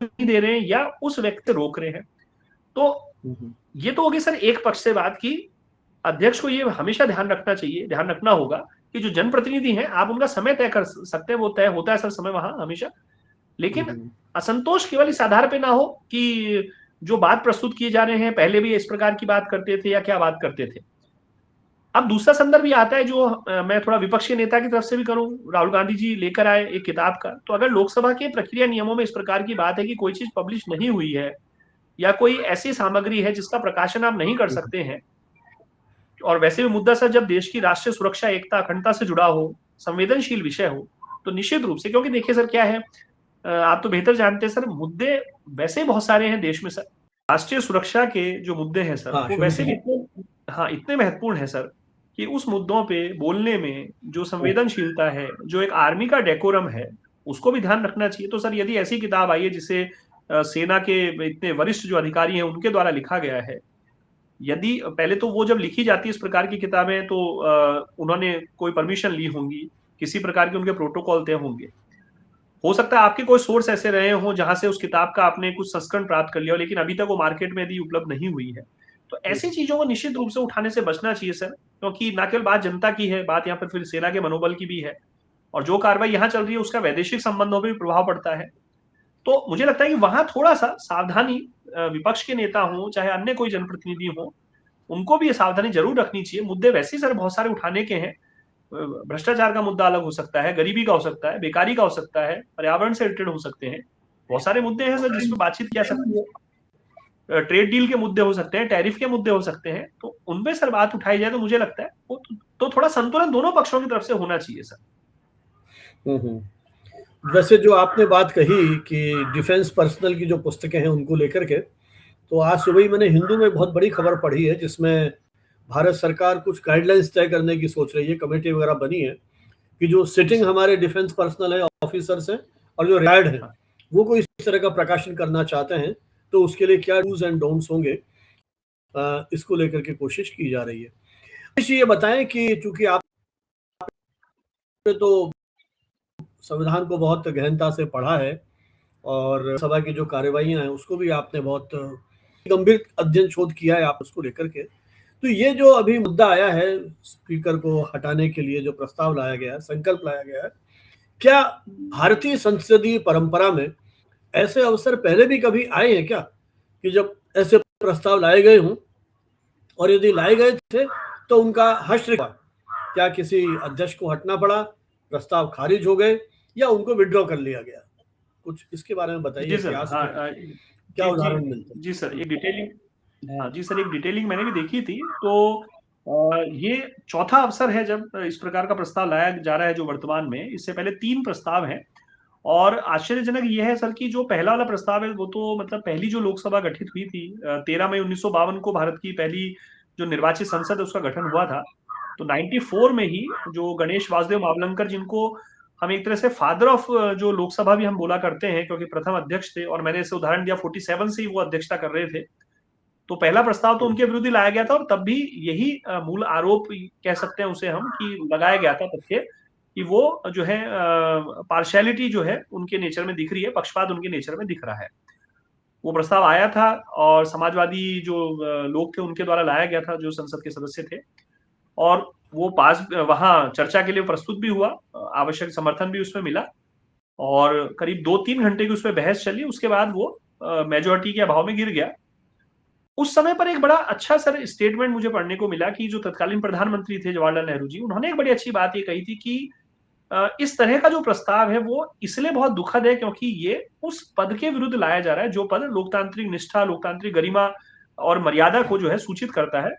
नहीं दे रहे हैं या उस व्यक्ति से रोक रहे हैं। तो ये तो होगी सर एक पक्ष से बात की, अध्यक्ष को ये हमेशा ध्यान रखना चाहिए, ध्यान रखना होगा कि जो जनप्रतिनिधि हैं, आप उनका समय तय कर सकते हैं, वो तय होता है सर समय वहां हमेशा, लेकिन असंतोष केवल इस आधार पे ना हो कि जो बात प्रस्तुत किए जा रहे हैं पहले भी इस प्रकार की बात करते थे या क्या बात करते थे। अब दूसरा संदर्भ ये आता है जो मैं थोड़ा विपक्ष के नेता की तरफ से भी करूं, राहुल गांधी जी लेकर आए एक किताब का, तो अगर लोकसभा के प्रक्रिया नियमों में इस प्रकार की बात है कि कोई चीज पब्लिश नहीं हुई है या कोई ऐसी सामग्री है जिसका प्रकाशन आप नहीं कर सकते हैं, और वैसे भी मुद्दा सर जब देश की राष्ट्रीय सुरक्षा, एकता, अखंडता से जुड़ा हो, संवेदनशील विषय हो, तो निश्चित रूप से, क्योंकि देखिए सर क्या है, आप तो बेहतर जानते हैं सर, मुद्दे वैसे बहुत सारे हैं देश में सर। राष्ट्रीय सुरक्षा के जो मुद्दे हैं सर, वो वैसे इतने महत्वपूर्ण है सर कि उस मुद्दों पे बोलने में जो संवेदनशीलता है, जो एक आर्मी का डेकोरम है, उसको भी ध्यान रखना चाहिए। तो सर यदि ऐसी किताब आई है जिसे सेना के इतने वरिष्ठ जो अधिकारी हैं उनके द्वारा लिखा गया है, यदि पहले तो वो जब लिखी जाती है इस प्रकार की किताबें तो उन्होंने कोई परमिशन ली होंगी, किसी प्रकार के उनके प्रोटोकॉल तय होंगे। हो सकता है आपके कोई सोर्स ऐसे रहे हों जहां से उस किताब का आपने कुछ संस्करण प्राप्त कर लिया हो, लेकिन अभी तक वो मार्केट में यदि उपलब्ध नहीं हुई है, तो ऐसी चीजों को निश्चित रूप से उठाने से बचना चाहिए सर, क्योंकि ना केवल बात जनता की है, बात यहाँ पर फिर सेना के मनोबल की भी है, और जो कार्रवाई यहाँ चल रही है उसका वैदेशिक संबंधों पर भी प्रभाव पड़ता है। तो मुझे लगता है कि वहां थोड़ा सा सावधानी, विपक्ष के नेता हों चाहे अन्य कोई जनप्रतिनिधि हो, उनको भी ये सावधानी जरूर रखनी चाहिए। मुद्दे वैसे ही सर बहुत सारे उठाने के हैं, भ्रष्टाचार का मुद्दा अलग हो सकता है, गरीबी का हो सकता है, बेकारी का हो सकता है, पर्यावरण से रिलेटेड हो सकते हैं, बहुत सारे मुद्दे हैं सर जिसमें बातचीत की जा सकती है, ट्रेड डील के मुद्दे हो सकते हैं, टैरिफ के मुद्दे हो सकते हैं, तो उनपे सर बात उठाई जाए तो मुझे लगता है वो तो थोड़ा संतुलन दोनों पक्षों की तरफ से होना चाहिए सर। वैसे जो आपने बात कही कि डिफेंस पर्सनल की जो पुस्तकें हैं उनको लेकर के, तो आज सुबह ही मैंने हिंदू में बहुत बड़ी खबर पढ़ी है जिसमें भारत सरकार कुछ गाइडलाइंस तय करने की सोच रही है, कमेटी वगैरह बनी है कि जो सिटिंग हमारे डिफेंस पर्सनल है, ऑफिसर्स हैं और जो रिटायर्ड हैं, वो कोई इस तरह का प्रकाशन करना चाहते हैं तो उसके लिए क्या डूज एंड डोंट्स होंगे, इसको लेकर के कोशिश की जा रही है। ये बताएं कि चूंकि आपने तो संविधान को बहुत गहनता से पढ़ा है और सभा की जो कार्यवाहियां हैं उसको भी आपने बहुत गंभीर अध्ययन शोध किया है आप उसको लेकर के, तो ये जो अभी मुद्दा आया है स्पीकर को हटाने के लिए जो प्रस्ताव लाया गया है, संकल्प लाया गया है, क्या भारतीय संसदीय परंपरा में ऐसे अवसर पहले भी कभी आए हैं क्या कि जब ऐसे प्रस्ताव लाए गए हों, और यदि लाए गए थे तो उनका हश्र क्या किसी अध्यक्ष को हटना पड़ा, प्रस्ताव खारिज हो गए या उनको विड्रॉ कर लिया गया? कुछ इसके बारे में बताइए। जी सर, हाँ, क्या उदाहरण मिलते हैं? जी सर, एक डिटेलिंग मैंने भी देखी थी। तो ये चौथा अवसर है जब इस प्रकार का प्रस्ताव लाया जा रहा है जो वर्तमान में, इससे पहले 3 प्रस्ताव हैं। और आश्चर्यजनक ये है सर कि जो पहला वाला प्रस्ताव है वो तो मतलब पहली जो लोकसभा गठित हुई थी 13 मई 1952 को भारत की पहली जो निर्वाचित संसद है उसका गठन हुआ था। तो 94 में ही जो गणेश वासुदेव मावलंकर, जिनको हम एक तरह से फादर ऑफ जो लोकसभा भी हम बोला करते हैं क्योंकि प्रथम अध्यक्ष थे, और मैंने इसे उदाहरण दिया 47 से ही वो अध्यक्षता कर रहे थे। तो पहला प्रस्ताव तो उनके विरुद्ध लाया गया था और तब भी यही मूल आरोप कह सकते हैं उसे हम कि लगाया गया था तथ्य कि वो जो है पार्शियलिटी जो है उनके नेचर में दिख रही है, पक्षपात उनके नेचर में दिख रहा है। वो प्रस्ताव आया था और समाजवादी जो लोग थे उनके द्वारा लाया गया था, जो संसद के सदस्य थे, और वो पास वहां चर्चा के लिए प्रस्तुत भी हुआ, आवश्यक समर्थन भी उसमें मिला और करीब 2-3 घंटे की उसमें बहस चली। उसके बाद वो मेजोरिटी के अभाव में गिर गया। उस समय पर एक बड़ा अच्छा सर स्टेटमेंट मुझे पढ़ने को मिला कि जो तत्कालीन प्रधानमंत्री थे जवाहरलाल नेहरू जी, उन्होंने एक बड़ी अच्छी बात ये कही थी कि इस तरह का जो प्रस्ताव है वो इसलिए बहुत दुखद है क्योंकि ये उस पद के विरुद्ध लाया जा रहा है जो पद लोकतांत्रिक निष्ठा, लोकतांत्रिक गरिमा और मर्यादा को जो है सूचित करता है।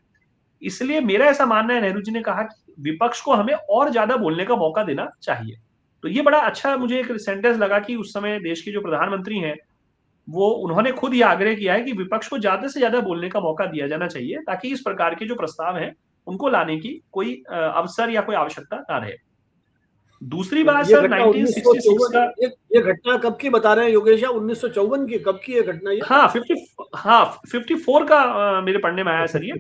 इसलिए मेरा ऐसा मानना है, नेहरू जी ने कहा कि विपक्ष को हमें और ज्यादा बोलने का मौका देना चाहिए। तो ये बड़ा अच्छा मुझे एक सेंटेंस लगा कि उस समय देश के जो प्रधानमंत्री हैं वो उन्होंने खुद ये आग्रह किया है कि विपक्ष को ज्यादा से ज्यादा बोलने का मौका दिया जाना चाहिए ताकि इस प्रकार के जो प्रस्ताव हैं उनको लाने की कोई अवसर या कोई आवश्यकता ना रहे। दूसरी बात सर 1966 का, ये घटना कब की बता रहे हैं योगेश? 1954 की? कब की ये घटना? ये हाँ 54 का मेरे पढ़ने में आया सर ये।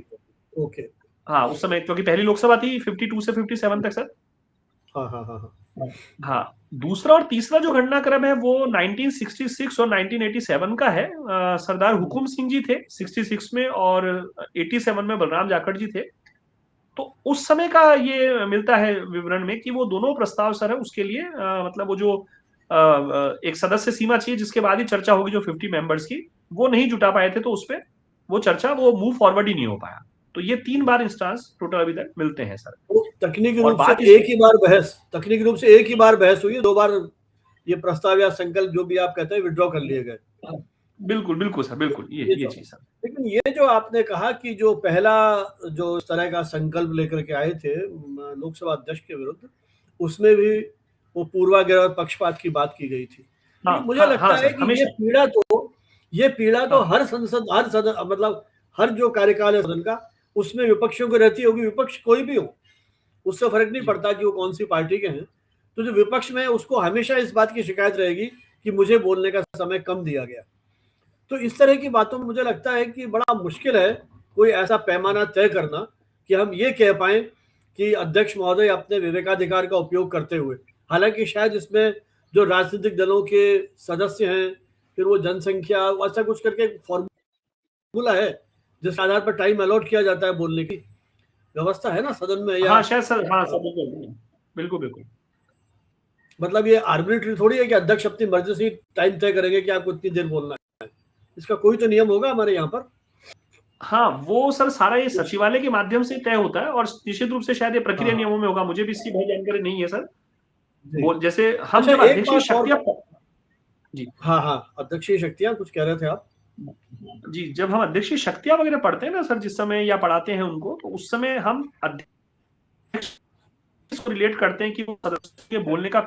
ओके। हाँ उस समय क्योंकि पहली लोकसभा थी 52 से 57 तक सर। हाँ दूसरा और तीसरा जो घटनाक्रम है वो 1966 और 1987 का है। सरदार हुकुम सिंह जी थे 66 में और 87 में बलराम जाखड़ जी थे। तो उस समय का ये मिलता है विवरण में कि वो दोनों प्रस्ताव सर है उसके लिए मतलब वो जो एक सदस्य सीमा चाहिए जिसके बाद ही चर्चा होगी जो 50 मेंबर्स की, वो नहीं जुटा पाए थे, तो उस पर वो चर्चा वो मूव फॉरवर्ड ही नहीं हो पाया। तो ये 3 बार इंस्टांस टोटल अभी तक मिलते हैं सर। तकनीकी रूप से एक ही बार बहस हुई है, 2 बार ये प्रस्ताव या संकल्प जो भी आप कहते हैं विड्रॉ कर लिए गए। बिल्कुल सर, बिल्कुल ये चीज सर। लेकिन ये जो आपने कहा कि जो पहला जो इस तरह का संकल्प लेकर के आए थे लोकसभा अध्यक्ष के विरुद्ध, उसमें भी वो पूर्वाग्रह और पक्षपात की बात की गई थी। मुझे लगता है कि ये पीड़ा तो हर सदन मतलब हर जो कार्यकाल है सदन का उसमें विपक्षों को रहती होगी। विपक्ष कोई भी हो उससे फर्क नहीं पड़ता कि वो कौन सी पार्टी के हैं, तो जो विपक्ष में उसको हमेशा इस बात की शिकायत रहेगी कि मुझे बोलने का समय कम दिया गया। तो इस तरह की बातों में मुझे लगता है कि बड़ा मुश्किल है कोई ऐसा पैमाना तय करना कि हम ये कह पाए कि अध्यक्ष महोदय अपने विवेकाधिकार का उपयोग करते हुए, हालांकि शायद इसमें जो राजनीतिक दलों के सदस्य हैं फिर वो जनसंख्या ऐसा कुछ करके फॉर्मूला है जिस आधार पर टाइम अलॉट किया जाता है, बोलने की व्यवस्था है ना सदन में, या शायद सर बिल्कुल मतलब ये आर्बिट्री थोड़ी है कि अध्यक्ष अपनी मर्जी से टाइम तय करेंगे कि आपको इतनी देर बोलना है। इसका कोई तो नियम होगा हमारे यहाँ पर। हाँ वो सर सारा ये सचिवालय के माध्यम से तय होता है और निश्चित रूप से शायद ये प्रक्रिया नियमों में होगा, मुझे भी इसकी बहुत जानकारी नहीं है सर। जैसे हम जब अध्यक्षीय शक्तियां जी अध्यक्षीय शक्तियां कुछ कह रहे थे आप जी, जब हम अध्यक्षीय शक्तियां वगैरह पढ़ते हैं ना सर जिस समय या पढ़ाते हैं उनको, तो उस समय हम इसको रिलेट करते हैं कि वो सदस्यों के बोलने का,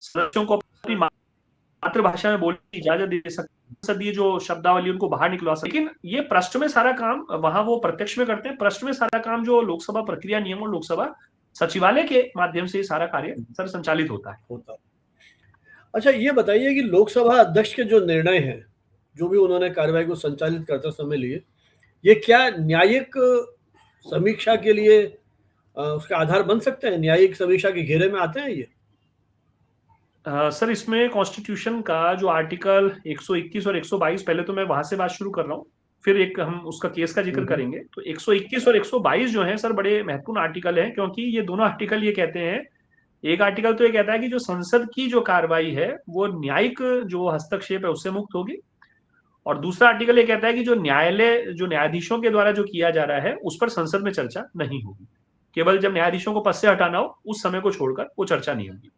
सदस्यों को अपनी मातृभाषा में बोलने की इजाजत दे सकते, संसदीय जो शब्दावली उनको बाहर निकलवा सकते। लेकिन ये पृष्ठ में सारा काम वहां वो प्रत्यक्ष में करते हैं, पृष्ठ में सारा काम जो लोकसभा प्रक्रिया नियम और लोकसभा सचिवालय के माध्यम से सारा कार्य सर संचालित होता है। अच्छा, ये बताइए कि लोकसभा अध्यक्ष के जो निर्णय हैं, जो भी उन्होंने कार्रवाई को संचालित करते समय लिए, ये क्या न्यायिक समीक्षा के लिए उसका आधार बन सकते हैं? न्यायिक समीक्षा के घेरे में आते हैं ये? सर इसमें कॉन्स्टिट्यूशन का जो आर्टिकल 121 और 122, पहले तो मैं वहां से बात शुरू कर रहा हूँ, फिर एक हम उसका केस का जिक्र करेंगे। तो 121 और 122 जो है सर बड़े महत्वपूर्ण आर्टिकल है, क्योंकि ये दोनों आर्टिकल ये कहते हैं, एक आर्टिकल तो ये कहता है कि जो संसद की जो कार्रवाई है वो न्यायिक जो हस्तक्षेप है उससे मुक्त होगी, और दूसरा आर्टिकल ये कहता है कि जो न्यायालय, जो न्यायाधीशों के द्वारा जो किया जा रहा है उस पर संसद में चर्चा नहीं होगी, केवल जब न्यायाधीशों को पद से हटाना हो उस समय को छोड़कर वो चर्चा नहीं होगी।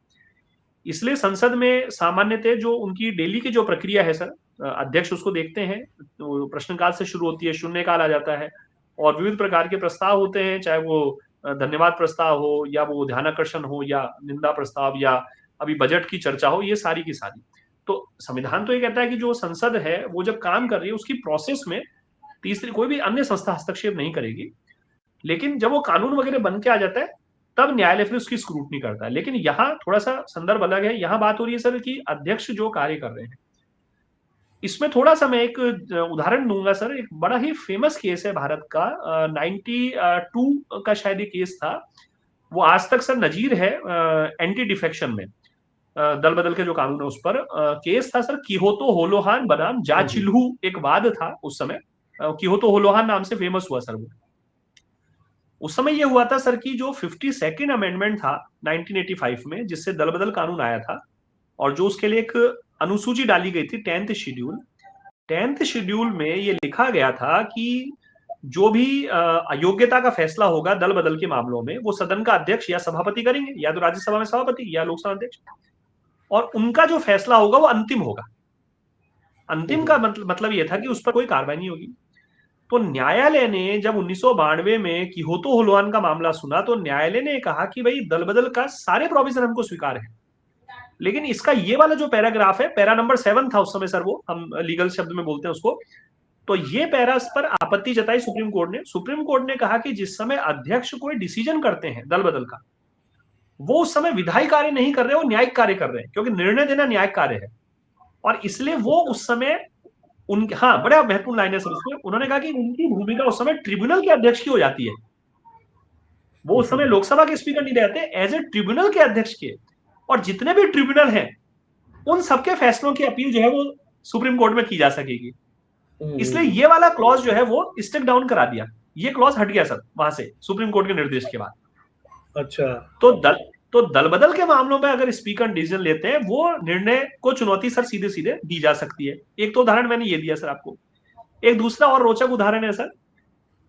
इसलिए संसद में सामान्यतः जो उनकी डेली की जो प्रक्रिया है सर, अध्यक्ष उसको देखते हैं, तो प्रश्नकाल से शुरू होती है, शून्यकाल आ जाता है, और विविध प्रकार के प्रस्ताव होते हैं, चाहे वो धन्यवाद प्रस्ताव हो, या वो ध्यानाकर्षण हो, या निंदा प्रस्ताव, या अभी बजट की चर्चा हो, ये सारी की सारी। तो संविधान तो ये कहता है कि जो संसद है वो जब काम कर रही है उसकी प्रोसेस में तीसरी कोई भी अन्य संस्था हस्तक्षेप नहीं करेगी, लेकिन जब वो कानून वगैरह बन के आ जाता है तब न्यायालय फिर उसकी स्क्रूटनी करता है। लेकिन यहाँ थोड़ा सा संदर्भ अलग है, यहाँ बात हो रही है सर कि अध्यक्ष जो कार्य कर रहे हैं, इसमें थोड़ा सा मैं एक उदाहरण दूंगा सर। एक बड़ा ही फेमस केस है भारत का, 92 का शायद ये केस था, वो आज तक सर नजीर है एंटी डिफेक्शन में, दल बदल के जो कानून है उस पर केस था सर। किहोतो होलोहान बनाम जाचिल्हू एक वाद था उस समय, किहोतो होलोहान नाम से फेमस हुआ सर वो। उस समय ये हुआ था सर कि जो 52nd अमेंडमेंट था 1985 में, जिससे दल बदल कानून आया था, और जो उसके लिए एक अनुसूची डाली गई थी 10th शेड्यूल में ये लिखा गया था कि जो भी अयोग्यता का फैसला होगा दल बदल के मामलों में वो सदन का अध्यक्ष या सभापति करेंगे, या तो राज्यसभा में सभापति या लोकसभा अध्यक्ष, और उनका जो फैसला होगा वो अंतिम होगा। अंतिम का मतलब ये था कि उस पर कोई कार्रवाई नहीं होगी। तो न्यायालय ने जब 1992 में किहोतो होलोहान का मामला सुना, तो न्यायालय ने कहा कि भाई दल बदल का सारे प्रोविजन हमको स्वीकार है, लेकिन इसका ये वाला जो पैराग्राफ है, पैरा नंबर 7 था उस समय सर, वो हम लीगल शब्द में बोलते हैं उसको, तो ये पैरा पर आपत्ति जताई सुप्रीम कोर्ट ने। सुप्रीम कोर्ट ने कहा कि जिस समय अध्यक्ष कोई डिसीजन करते हैं दल बदल का, वो उस समय विधायी कार्य नहीं कर रहे, वो न्यायिक कार्य कर रहे हैं, क्योंकि निर्णय देना न्यायिक कार्य है, और इसलिए वो उस समय उनके, हाँ बड़ा महत्वपूर्ण लाइन है सर उसमें, उन्होंने कहा कि उनकी भूमिका उस समय ट्रिब्यूनल के अध्यक्ष की हो जाती है। वो उस समय लोकसभा के स्पीकर नहीं रहते, एज ए ट्रिब्यूनल के अध्यक्ष के, और जितने भी ट्रिब्यूनल हैं उन सबके फैसलों की अपील जो है वो सुप्रीम कोर्ट में की जा सकेगी। इसलिए ये वाला क्लॉज जो है वो स्टेक डाउन करा दिया, ये क्लॉज हट गया सर वहां से सुप्रीम कोर्ट के निर्देश के बाद। अच्छा, तो दल बदल के मामलों में अगर स्पीकर डिसीजन लेते हैं, वो निर्णय को चुनौती सर सीधे सीधे दी जा सकती है। एक तो उदाहरण मैंने ये दिया सर आपको, एक दूसरा और रोचक उदाहरण है सर,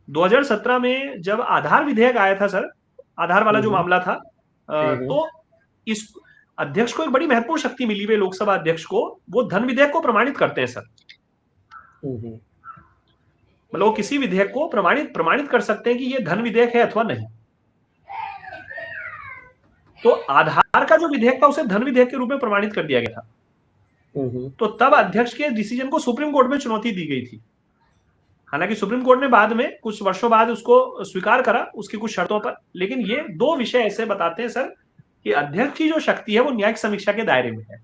2017 में जब आधार विधेयक आया था सर, आधार वाला जो मामला था, तो इस अध्यक्ष को एक बड़ी महत्वपूर्ण शक्ति मिली हुई, लोकसभा अध्यक्ष को, वो धन विधेयक को प्रमाणित करते हैं सर। मतलब किसी विधेयक को प्रमाणित कर सकते हैं कि ये धन विधेयक है अथवा नहीं। तो आधार का जो विधेयक था उसे धन विधेयक के रूप में प्रमाणित कर दिया गया था। तो तब अध्यक्ष के डिसीजन को सुप्रीम कोर्ट में चुनौती दी गई थी। हालांकि सुप्रीम कोर्ट ने बाद में कुछ वर्षों बाद उसको स्वीकार करा उसकी कुछ शर्तों पर, लेकिन ये दो विषय ऐसे बताते हैं सर कि अध्यक्ष की जो शक्ति है वो न्यायिक समीक्षा के दायरे में है।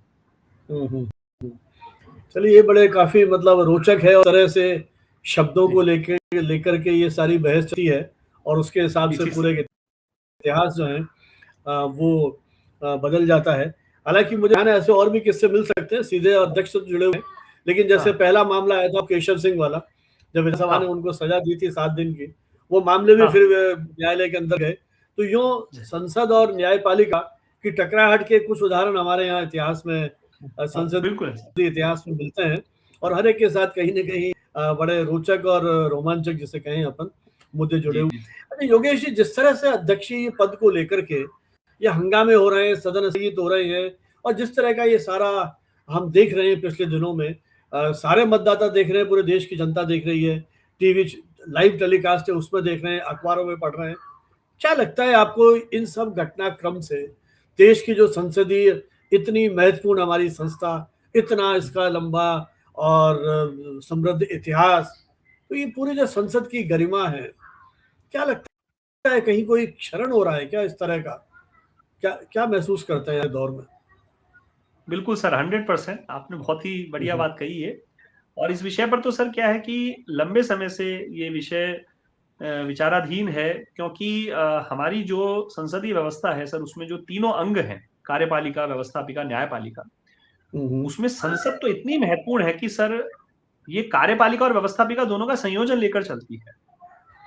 चलिए, ये बड़े काफी मतलब रोचक है, और तरह से शब्दों को लेकर के ये सारी बहस चलती है, और उसके हिसाब से पूरे इतिहास जो है वो बदल जाता है। हालांकि मुझे ऐसे और भी किस्से मिल सकते हैं सीधे अध्यक्ष से जुड़े हुए, लेकिन जैसे पहला मामला आया था केशव सिंह वाला, जब विधानसभा ने उनको सजा दी थी 7 दिन की, वो मामले में फिर न्यायालय के अंदर गए। तो यूं संसद और न्यायपालिका की टकराहट के कुछ उदाहरण हमारे यहाँ इतिहास में, संसदीय इतिहास में मिलते हैं, और हर एक के साथ कहीं न कहीं बड़े रोचक और रोमांचक जिसे कहें अपन मुद्दे जुड़े हुए। अच्छा योगेश जी, जिस तरह से अध्यक्षीय पद को लेकर के ये हंगामे हो रहे हैं, सदन स्थगित हो रहे हैं, और जिस तरह का ये सारा हम देख रहे हैं पिछले दिनों में, सारे मतदाता देख रहे हैं, पूरे देश की जनता देख रही है, टीवी लाइव टेलीकास्ट है उसमें देख रहे हैं, अखबारों में पढ़ रहे हैं, क्या लगता है आपको इन सब घटनाक्रम से देश की जो संसदीय इतनी महत्वपूर्ण हमारी संस्था, इतना इसका लंबा और समृद्ध इतिहास, तो ये पूरी जो संसद की गरिमा है, क्या लगता है कहीं कोई क्षरण हो रहा है क्या इस तरह का? क्या क्या महसूस करते हैं दौर में? बिल्कुल सर, 100% आपने बहुत ही बढ़िया बात कही है। और इस विषय पर तो सर क्या है कि लंबे समय से ये विषय विचाराधीन है, क्योंकि हमारी जो संसदीय व्यवस्था है सर, उसमें जो तीनों अंग हैं, कार्यपालिका, व्यवस्थापिका, न्यायपालिका, उसमें संसद तो इतनी महत्वपूर्ण है कि सर ये कार्यपालिका और व्यवस्थापिका दोनों का संयोजन लेकर चलती है।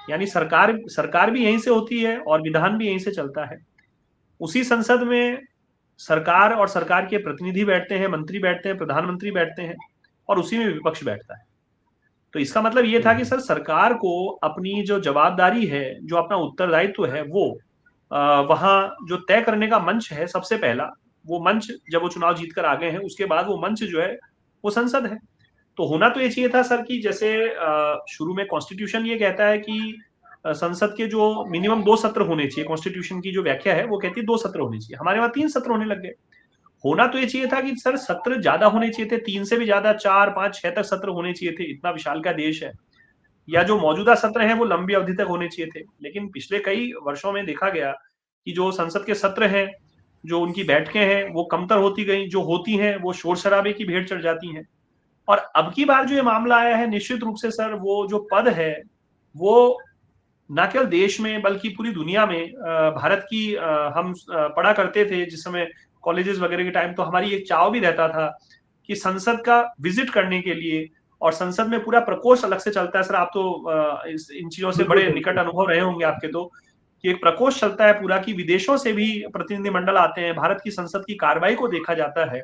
यानी सरकार सरकार भी यहीं से होती है और विधान भी यहीं से चलता है। उसी संसद में सरकार और सरकार के प्रतिनिधि बैठते हैं, मंत्री बैठते हैं, प्रधानमंत्री बैठते हैं, और उसी में विपक्ष बैठता है। तो इसका मतलब ये था कि सर सरकार को अपनी जो जवाबदारी है, जो अपना उत्तरदायित्व है, वो वहां जो तय करने का मंच है, सबसे पहला वो मंच, जब वो चुनाव जीत कर आ गए हैं उसके बाद वो मंच जो है वो संसद है। तो होना तो ये चाहिए था सर कि जैसे शुरू में कॉन्स्टिट्यूशन ये कहता है कि संसद के जो मिनिमम 2 सत्र होने चाहिए, कॉन्स्टिट्यूशन की जो व्याख्या है वो कहती है 2 सत्र होने चाहिए, हमारे वहां 3 सत्र होने लग गए। होना तो ये चाहिए था कि सर सत्र ज्यादा होने चाहिए थे, 3 से भी ज्यादा, 4, 5, 6 तक सत्र होने चाहिए थे, इतना विशाल का देश है। या जो मौजूदा सत्र हैं वो लंबी अवधि तक होने चाहिए थे। लेकिन पिछले कई वर्षों में देखा गया कि जो संसद के सत्र हैं, जो उनकी बैठकें हैं, वो कमतर होती गई, जो होती हैं वो शोर शराबे की भेंट चढ़ जाती हैं। और अब की बार जो ये मामला आया है, निश्चित रूप से सर वो जो पद है वो न केवल देश में बल्कि पूरी दुनिया में, भारत की हम पढ़ा करते थे जिस समय कॉलेजेस वगैरह के टाइम, तो हमारी एक चाव भी रहता था कि संसद का विजिट करने के लिए, और संसद में पूरा प्रकोष्ठ अलग से चलता है सर, आप तो इन चीजों से बिल्कुल बड़े निकट बिल्कुल। अनुभव रहे होंगे आपके, तो कि एक प्रकोष्ठ चलता है पूरा, कि विदेशों से भी प्रतिनिधिमंडल आते हैं, भारत की संसद की कार्रवाई को देखा जाता है।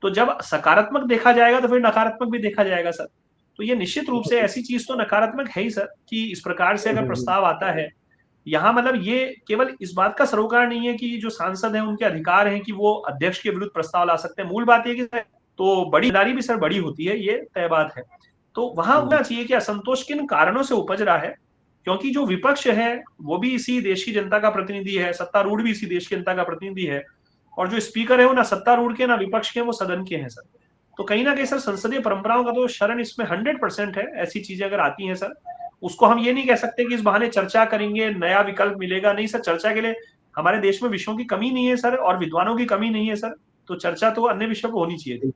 तो जब सकारात्मक देखा जाएगा तो फिर नकारात्मक भी देखा जाएगा सर। तो ये निश्चित रूप से ऐसी चीज तो नकारात्मक है ही सर, कि इस प्रकार से अगर प्रस्ताव आता है यहाँ, मतलब ये केवल इस बात का सरोकार नहीं है कि जो सांसद हैं उनके अधिकार हैं कि वो अध्यक्ष के विरुद्ध प्रस्ताव ला सकते हैं। मूल बात ये कि तो बड़ी जिम्मेदारी भी सर बड़ी होती है, ये तय बात है। तो वहां होना चाहिए कि असंतोष किन कारणों से उपज रहा है, क्योंकि जो विपक्ष है वो भी इसी देश की जनता का प्रतिनिधि है, सत्तारूढ़ भी इसी देश की जनता का प्रतिनिधि है, और जो स्पीकर है वो ना सत्तारूढ़ के ना विपक्ष के, वो सदन के हैं सर। तो कहीं ना कहीं सर संसदीय परंपराओं का तो शरण इसमें 100% है। ऐसी चीजें अगर आती हैं सर, उसको हम ये नहीं कह सकते कि इस बहाने चर्चा करेंगे नया विकल्प मिलेगा, नहीं सर, चर्चा के लिए हमारे देश में विषयों की कमी नहीं है सर, और विद्वानों की कमी नहीं है सर। तो चर्चा तो अन्य विषयों पर होनी चाहिए थी।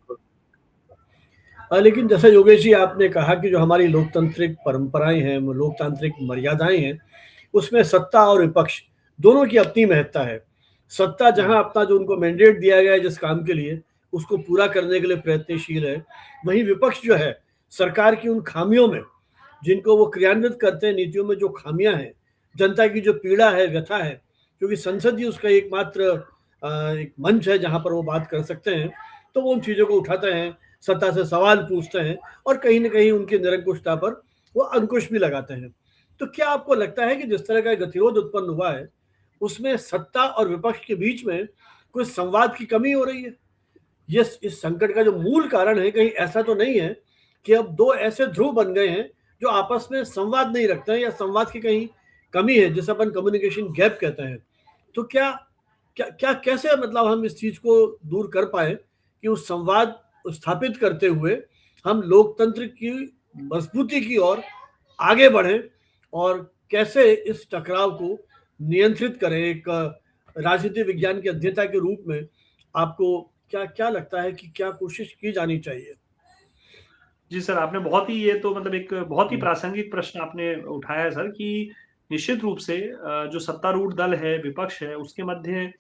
लेकिन जैसा योगेश जी आपने कहा कि जो हमारी लोकतांत्रिक परंपराएं हैं, लोकतांत्रिक मर्यादाएं हैं, उसमें सत्ता और विपक्ष दोनों की अपनी महत्ता है। सत्ता जहां अपना जो उनको मैंडेट दिया गया है जिस काम के लिए, उसको पूरा करने के लिए प्रयत्नशील है, वहीं विपक्ष जो है सरकार की उन खामियों में, जिनको वो क्रियान्वित करते हैं, नीतियों में जो खामियां हैं, जनता की जो पीड़ा है, व्यथा है, क्योंकि संसद ही उसका एकमात्र एक मंच है जहां पर वो बात कर सकते हैं, तो वो उन चीज़ों को उठाते हैं, सत्ता से सवाल पूछते हैं, और कहीं ना कहीं उनकी निरंकुशता पर वो अंकुश भी लगाते हैं। तो क्या आपको लगता है कि जिस तरह का गतिरोध उत्पन्न हुआ है, उसमें सत्ता और विपक्ष के बीच में कुछ संवाद की कमी हो रही है? ये इस संकट का जो मूल कारण है, कहीं ऐसा तो नहीं है कि अब दो ऐसे ध्रुव बन गए हैं जो आपस में संवाद नहीं रखते हैं, या संवाद की कहीं कमी है जिसे अपन कम्युनिकेशन गैप कहते हैं? तो क्या क्या क्या कैसे, मतलब हम इस चीज को दूर कर पाए कि उस संवाद स्थापित करते हुए हम लोकतंत्र की मजबूती की ओर आगे बढ़ें, और कैसे इस टकराव को नियंत्रित करें? एक राजनीति विज्ञान के अध्येता के रूप में आपको क्या क्या लगता है कि क्या कोशिश की जानी चाहिए? जी सर, आपने बहुत ही, ये तो मतलब एक बहुत ही प्रासंगिक प्रश्न आपने उठाया है सर, कि निश्चित रूप से जो सत्तारूढ़ दल है, विपक्ष है, उसके मध्य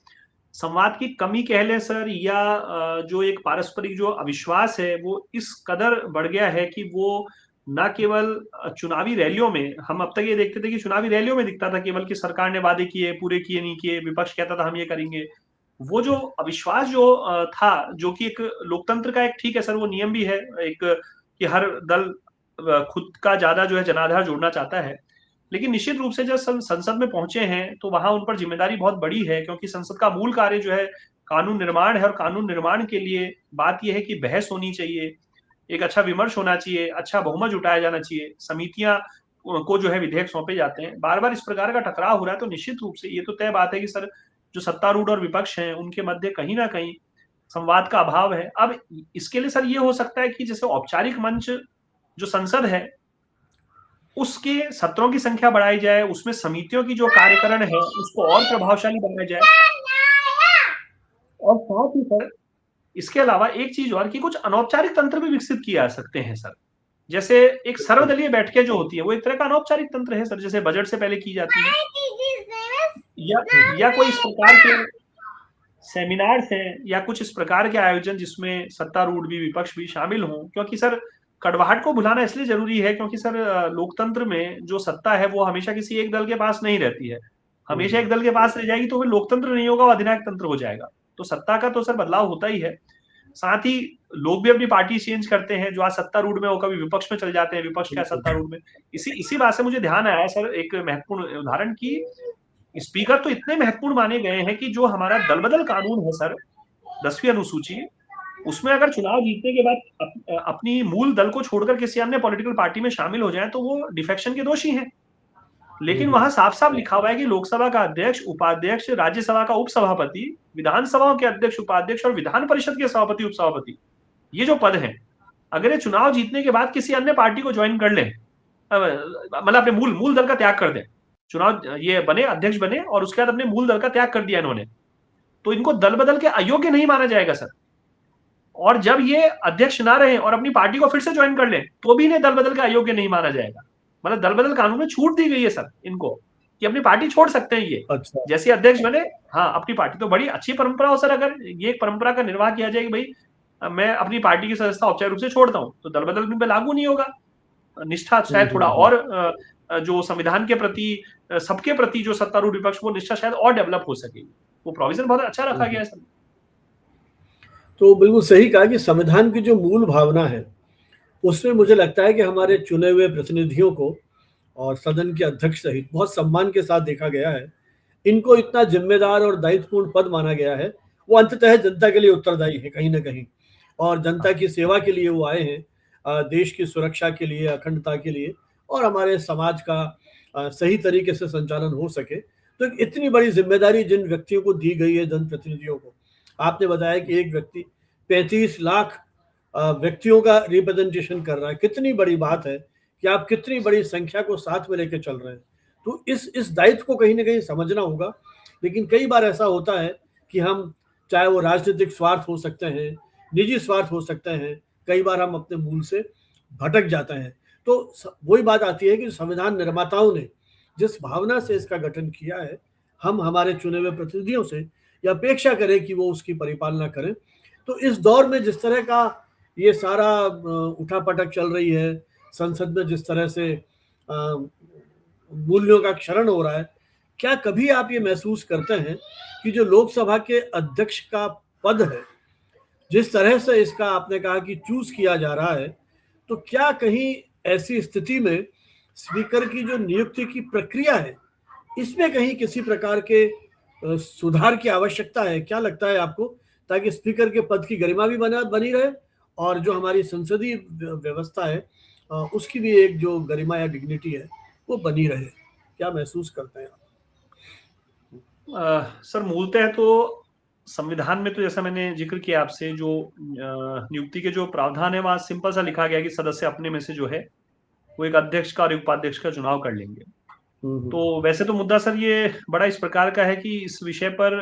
संवाद की कमी कह लें सर, या जो एक पारस्परिक जो अविश्वास है वो इस कदर बढ़ गया है कि वो न केवल चुनावी रैलियों में, हम अब तक ये देखते थे कि चुनावी रैलियों में दिखता था केवल कि सरकार ने वादे किए, पूरे किए नहीं किए, विपक्ष कहता था हम ये करेंगे। वो जो अविश्वास जो था, जो कि एक लोकतंत्र का एक, ठीक है सर, वो नियम भी है एक, कि हर दल खुद का ज्यादा जो है जनाधार जोड़ना चाहता है। लेकिन निश्चित रूप से जब संसद में पहुंचे हैं तो वहां उन पर जिम्मेदारी बहुत बड़ी है, क्योंकि संसद का मूल कार्य जो है कानून निर्माण है, और कानून निर्माण के लिए बात यह है कि बहस होनी चाहिए, एक अच्छा विमर्श होना चाहिए, अच्छा बहुमत जुटाया जाना चाहिए, समितियां को जो है विधेयक सौंपे जाते हैं, बार बार इस प्रकार का टकराव हो रहा है, तो निश्चित रूप से ये तो तय बात है कि सर जो सत्तारूढ़ और विपक्ष हैं उनके मध्य कहीं ना कहीं संवाद का अभाव है। अब इसके लिए सर ये हो सकता है कि जैसे औपचारिक मंच जो संसद है उसके सत्रों की संख्या बढ़ाई जाए, उसमें समितियों की जो कार्यकरण है उसको और प्रभावशाली बनाया जाए, और साथ ही सर इसके अलावा एक चीज और कि कुछ अनौपचारिक तंत्र भी विकसित किए जा सकते हैं सर। जैसे एक सर्वदलीय बैठकें जो होती है वो एक तरह का अनौपचारिक तंत्र है सर, जैसे बजट से पहले की जाती है, या कोई इस प्रकार के सेमिनार्स हैं या कुछ इस प्रकार के आयोजन जिसमें सत्तारूढ़ भी विपक्ष भी शामिल हों। क्योंकि सर कड़वाहट को भुलाना इसलिए जरूरी है क्योंकि सर लोकतंत्र में जो सत्ता है वो हमेशा किसी एक दल के पास नहीं रहती है, हमेशा एक दल के पास रह जाएगी तो फिर लोकतंत्र नहीं होगा, वो अधिनायक तंत्र हो जाएगा। तो सत्ता का तो सर बदलाव होता ही है, साथ ही लोग भी अपनी पार्टी चेंज करते हैं, जो आज सत्तारूढ़ में वो कभी विपक्ष में चल जाते हैं, विपक्ष क्या सत्तारूढ़ में। इसी बात से मुझे ध्यान आया सर एक महत्वपूर्ण उदाहरण की, स्पीकर तो इतने महत्वपूर्ण माने गए हैं कि जो हमारा दल बदल कानून है सर 10वीं अनुसूची, उसमें अगर चुनाव जीतने के बाद अपनी मूल दल को छोड़कर किसी अन्य पॉलिटिकल पार्टी में शामिल हो जाए तो वो डिफेक्शन के दोषी हैं। लेकिन वहां साफ साफ लिखा हुआ है कि लोकसभा का अध्यक्ष, उपाध्यक्ष, राज्यसभा का उपसभापति, विधानसभाओं के अध्यक्ष, उपाध्यक्ष और विधान परिषद के सभापति, उपसभापति, ये जो पद हैं, अगर ये चुनाव जीतने के बाद किसी अन्य पार्टी को ज्वाइन कर लें, मतलब अपने मूल दल का त्याग कर दें, चुनाव ये बने, अध्यक्ष बने और उसके बाद अपने मूल दल का त्याग कर दिया इन्होंने, तो इनको दल बदल के अयोग्य नहीं माना जाएगा सर। और जब ये अध्यक्ष ना रहे और अपनी पार्टी को फिर से ज्वाइन कर लें तो भी इन्हें दल बदल के अयोग्य नहीं माना जाएगा। मतलब दल बदल कानून में छूट दी गई है सर इनको कि अपनी पार्टी छोड़ सकते हैं ये। अच्छा। जैसे अध्यक्ष बने, हाँ अपनी पार्टी, तो बड़ी अच्छी परंपरा हो सर। अगर ये एक परंपरा का निर्वाह किया जाए कि भाई मैं अपनी पार्टी की सदस्यता औपचारिक रूप से छोड़ता हूँ, तो दल बदल में लागू नहीं होगा। निष्ठा शायद थोड़ा और जो संविधान के प्रति, सबके प्रति जो सत्तारूढ़ विपक्ष, वो निष्ठा शायद और डेवलप हो सकेगी। वो प्रोविजन बहुत अच्छा रखा गया है सर। तो बिल्कुल सही कहा कि संविधान की जो मूल भावना है उसमें मुझे लगता है कि हमारे चुने हुए प्रतिनिधियों को और सदन के अध्यक्ष सहित बहुत सम्मान के साथ देखा गया है। इनको इतना जिम्मेदार और दायित्वपूर्ण पद माना गया है, वो अंततः जनता के लिए उत्तरदायी है कहीं ना कहीं, और जनता की सेवा के लिए वो आए हैं, देश की सुरक्षा के लिए, अखंडता के लिए, और हमारे समाज का सही तरीके से संचालन हो सके। तो इतनी बड़ी जिम्मेदारी जिन व्यक्तियों को दी गई है, जनप्रतिनिधियों को, आपने बताया कि एक व्यक्ति 35 लाख व्यक्तियों का रिप्रेजेंटेशन कर रहा है, कितनी बड़ी बात है कि आप कितनी बड़ी संख्या को साथ में लेकर चल रहे हैं। तो इस दायित्व को कहीं ना कहीं समझना होगा। लेकिन कई बार ऐसा होता है कि हम, चाहे वो राजनीतिक स्वार्थ हो सकते हैं, निजी स्वार्थ हो सकते हैं, कई बार हम अपने मूल से भटक जाते हैं। तो वही बात आती है कि संविधान निर्माताओं ने जिस भावना से इसका गठन किया है, हम हमारे चुने हुए प्रतिनिधियों से यह अपेक्षा करें कि वो उसकी परिपालना करें। तो इस दौर में जिस तरह का ये सारा उठापटक चल रही है, संसद में जिस तरह से मूल्यों का क्षरण हो रहा है, क्या कभी आप ये महसूस करते हैं कि जो लोकसभा के अध्यक्ष का पद है, जिस तरह से इसका आपने कहा कि चूज किया जा रहा है, तो क्या कहीं ऐसी स्थिति में स्पीकर की जो नियुक्ति की प्रक्रिया है, इसमें कहीं किसी प्रकार के सुधार की आवश्यकता है? क्या लगता है आपको, ताकि स्पीकर के पद की गरिमा भी बनी रहे और जो हमारी संसदीय व्यवस्था है उसकी भी एक जो गरिमा या डिग्निटी है वो बनी रहे? क्या महसूस करते हैं आप? सर मूलतः तो संविधान में तो जैसा मैंने जिक्र किया आपसे, जो नियुक्ति के जो प्रावधान है वहां सिंपल सा लिखा गया कि सदस्य अपने में से जो है वो एक अध्यक्ष का और एक उपाध्यक्ष का चुनाव कर लेंगे। तो वैसे तो मुद्दा सर ये बड़ा इस प्रकार का है कि इस विषय पर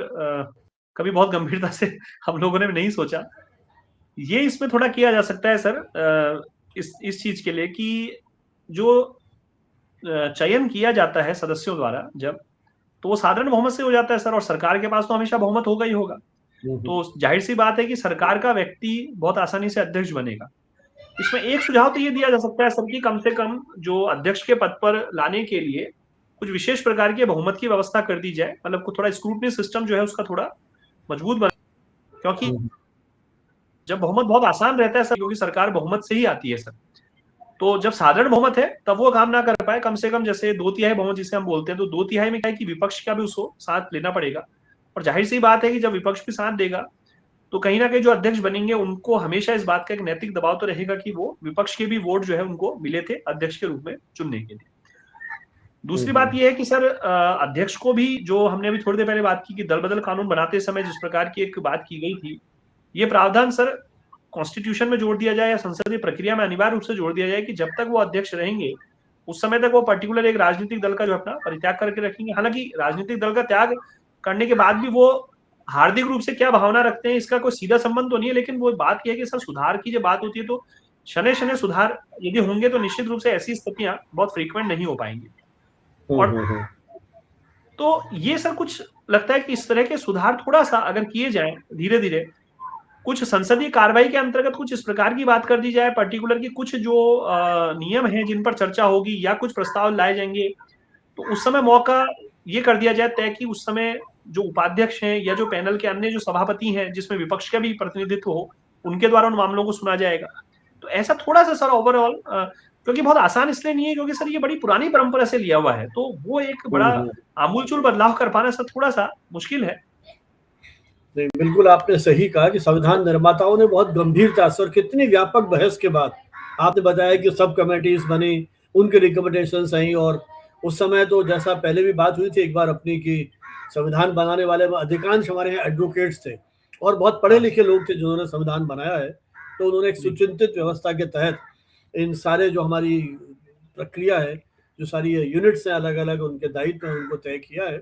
कभी बहुत गंभीरता से हम लोगों ने नहीं सोचा। ये इसमें थोड़ा किया जा सकता है सर इस चीज के लिए कि जो चयन किया जाता है सदस्यों द्वारा जब, तो वो साधारण बहुमत से हो जाता है सर, और सरकार के पास तो हमेशा बहुमत होगा ही होगा। तो जाहिर सी बात है कि सरकार का व्यक्ति बहुत आसानी से अध्यक्ष बनेगा। इसमें एक सुझाव तो ये दिया जा सकता है सर कि कम से कम जो अध्यक्ष के पद पर लाने के लिए कुछ विशेष प्रकार के बहुमत की व्यवस्था कर दी जाए, मतलब कुछ थोड़ा स्क्रूटनी सिस्टम जो है उसका थोड़ा मजबूत बने, क्योंकि जब बहुमत बहुत आसान रहता है सर, क्योंकि सरकार बहुमत से ही आती है सर, तो जब साधारण बहुमत है तब वो काम ना कर पाए, कम से कम जैसे 2/3 बहुमत जिसे हम बोलते हैं, तो 2/3 में क्या है कि विपक्ष का भी उसको साथ लेना पड़ेगा। और जाहिर सी बात है कि जब विपक्ष भी साथ देगा तो कहीं ना कहीं जो अध्यक्ष बनेंगे उनको हमेशा इस बात का एक नैतिक दबाव तो रहेगा कि वो विपक्ष के भी वोट जो है उनको मिले थे अध्यक्ष के रूप में चुनने के लिए। दूसरी बात यह है कि सर अध्यक्ष को भी, जो हमने अभी थोड़ी देर पहले बात की कि दल बदल कानून बनाते समय जिस प्रकार की एक बात की गई थी, ये प्रावधान सर कॉन्स्टिट्यूशन में जोड़ दिया जाए या संसदीय प्रक्रिया में अनिवार्य रूप से जोड़ दिया जाए कि जब तक वो अध्यक्ष रहेंगे उस समय तक वो पर्टिकुलर एक राजनीतिक दल का जो अपना परित्याग करके रखेंगे। हालांकि राजनीतिक दल का त्याग करने के बाद भी वो हार्दिक रूप से क्या भावना रखते हैं इसका कोई सीधा संबंध तो नहीं है, लेकिन वो बात यह है कि सर सुधार की जब बात होती है तो शनै शनै सुधार यदि होंगे तो निश्चित रूप से ऐसी स्थितियां बहुत फ्रीक्वेंट नहीं हो पाएंगी। और तो ये सर कुछ लगता है कि इस तरह के सुधार थोड़ा सा अगर किए जाए धीरे धीरे, कुछ संसदीय कार्रवाई के अंतर्गत कुछ इस प्रकार की बात कर दी जाए पर्टिकुलर की कुछ जो नियम हैं जिन पर चर्चा होगी या कुछ प्रस्ताव लाए जाएंगे, तो उस समय मौका ये कर दिया जाए तय कि उस समय जो उपाध्यक्ष हैं या जो पैनल के अन्य जो सभापति हैं जिसमें विपक्ष का भी प्रतिनिधित्व हो, उनके द्वारा उन मामलों को सुना जाएगा। तो ऐसा थोड़ा सा सर ओवरऑल, क्योंकि बहुत आसान इसलिए नहीं है क्योंकि सर ये बड़ी पुरानी परंपरा से लिया हुआ है, तो वो एक बड़ा आमूलचूल बदलाव कर पाना सर थोड़ा सा मुश्किल है। नहीं, बिल्कुल आपने सही कहा कि संविधान निर्माताओं ने बहुत गंभीरता से और कितनी व्यापक बहस के बाद आपने बताया कि सब कमेटीज बनी, उनके रिकमेंडेशंस आई, और उस समय तो जैसा पहले भी बात हुई थी एक बार अपनी कि संविधान बनाने वाले अधिकांश हमारे यहाँ एडवोकेट्स थे और बहुत पढ़े लिखे लोग थे जिन्होंने संविधान बनाया है। तो उन्होंने एक सुचिंतित व्यवस्था के तहत इन सारे जो हमारी प्रक्रिया है, जो सारी यूनिट्स हैं अलग अलग उनके दायित्व हैं, उनको तय किया है।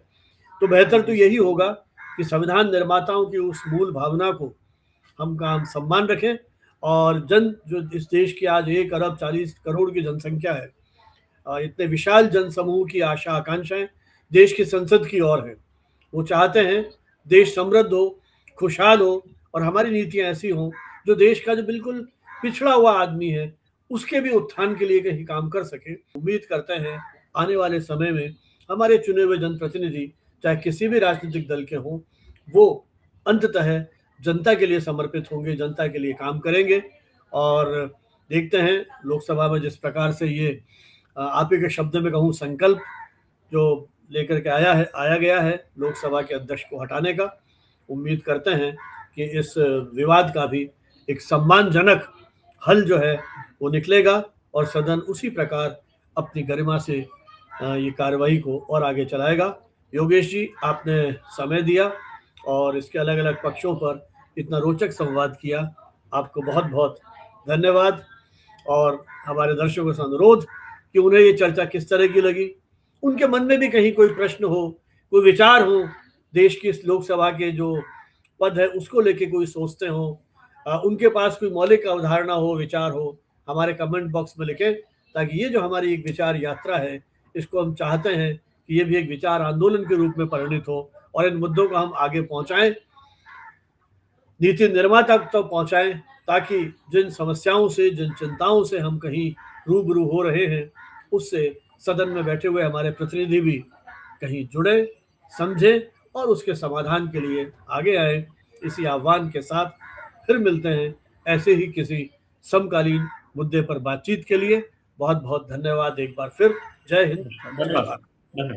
तो बेहतर तो यही होगा कि संविधान निर्माताओं की उस मूल भावना को हम सम्मान रखें, और जो इस देश की आज 1 अरब 40 करोड़ की जनसंख्या है, इतने विशाल जनसमूह की आशा आकांक्षाएं देश की संसद की ओर है। वो चाहते हैं देश समृद्ध हो, खुशहाल हो, और हमारी नीतियां ऐसी हों जो देश का जो बिल्कुल पिछड़ा हुआ आदमी है उसके भी उत्थान के लिए कहीं काम कर सके। उम्मीद करते हैं आने वाले समय में हमारे चुने हुए जनप्रतिनिधि चाहे किसी भी राजनीतिक दल के हों, वो अंततः जनता के लिए समर्पित होंगे, जनता के लिए काम करेंगे। और देखते हैं लोकसभा में जिस प्रकार से ये आप ही के शब्द में कहूँ संकल्प जो लेकर के आया गया है लोकसभा के अध्यक्ष को हटाने का, उम्मीद करते हैं कि इस विवाद का भी एक सम्मानजनक हल जो है वो निकलेगा और सदन उसी प्रकार अपनी गरिमा से ये कार्रवाई को और आगे चलाएगा। योगेश जी, आपने समय दिया और इसके अलग अलग पक्षों पर इतना रोचक संवाद किया, आपको बहुत बहुत धन्यवाद। और हमारे दर्शकों से अनुरोध कि उन्हें ये चर्चा किस तरह की लगी, उनके मन में भी कहीं कोई प्रश्न हो, कोई विचार हो, देश की इस लोकसभा के जो पद है उसको लेके कोई सोचते हो, उनके पास कोई मौलिक अवधारणा हो, विचार हो, हमारे कमेंट बॉक्स में लिखें, ताकि ये जो हमारी एक विचार यात्रा है इसको हम चाहते हैं कि ये भी एक विचार आंदोलन के रूप में परिणित हो और इन मुद्दों को हम आगे पहुंचाएं, नीति निर्माता तक तो पहुंचाएं, ताकि जिन समस्याओं से, जिन चिंताओं से हम कहीं रूबरू हो रहे हैं उससे सदन में बैठे हुए हमारे प्रतिनिधि भी कहीं जुड़े, समझें और उसके समाधान के लिए आगे आए। इसी आह्वान के साथ फिर मिलते हैं ऐसे ही किसी समकालीन मुद्दे पर बातचीत के लिए। बहुत बहुत धन्यवाद एक बार फिर। जय हिंद, धन्यवाद।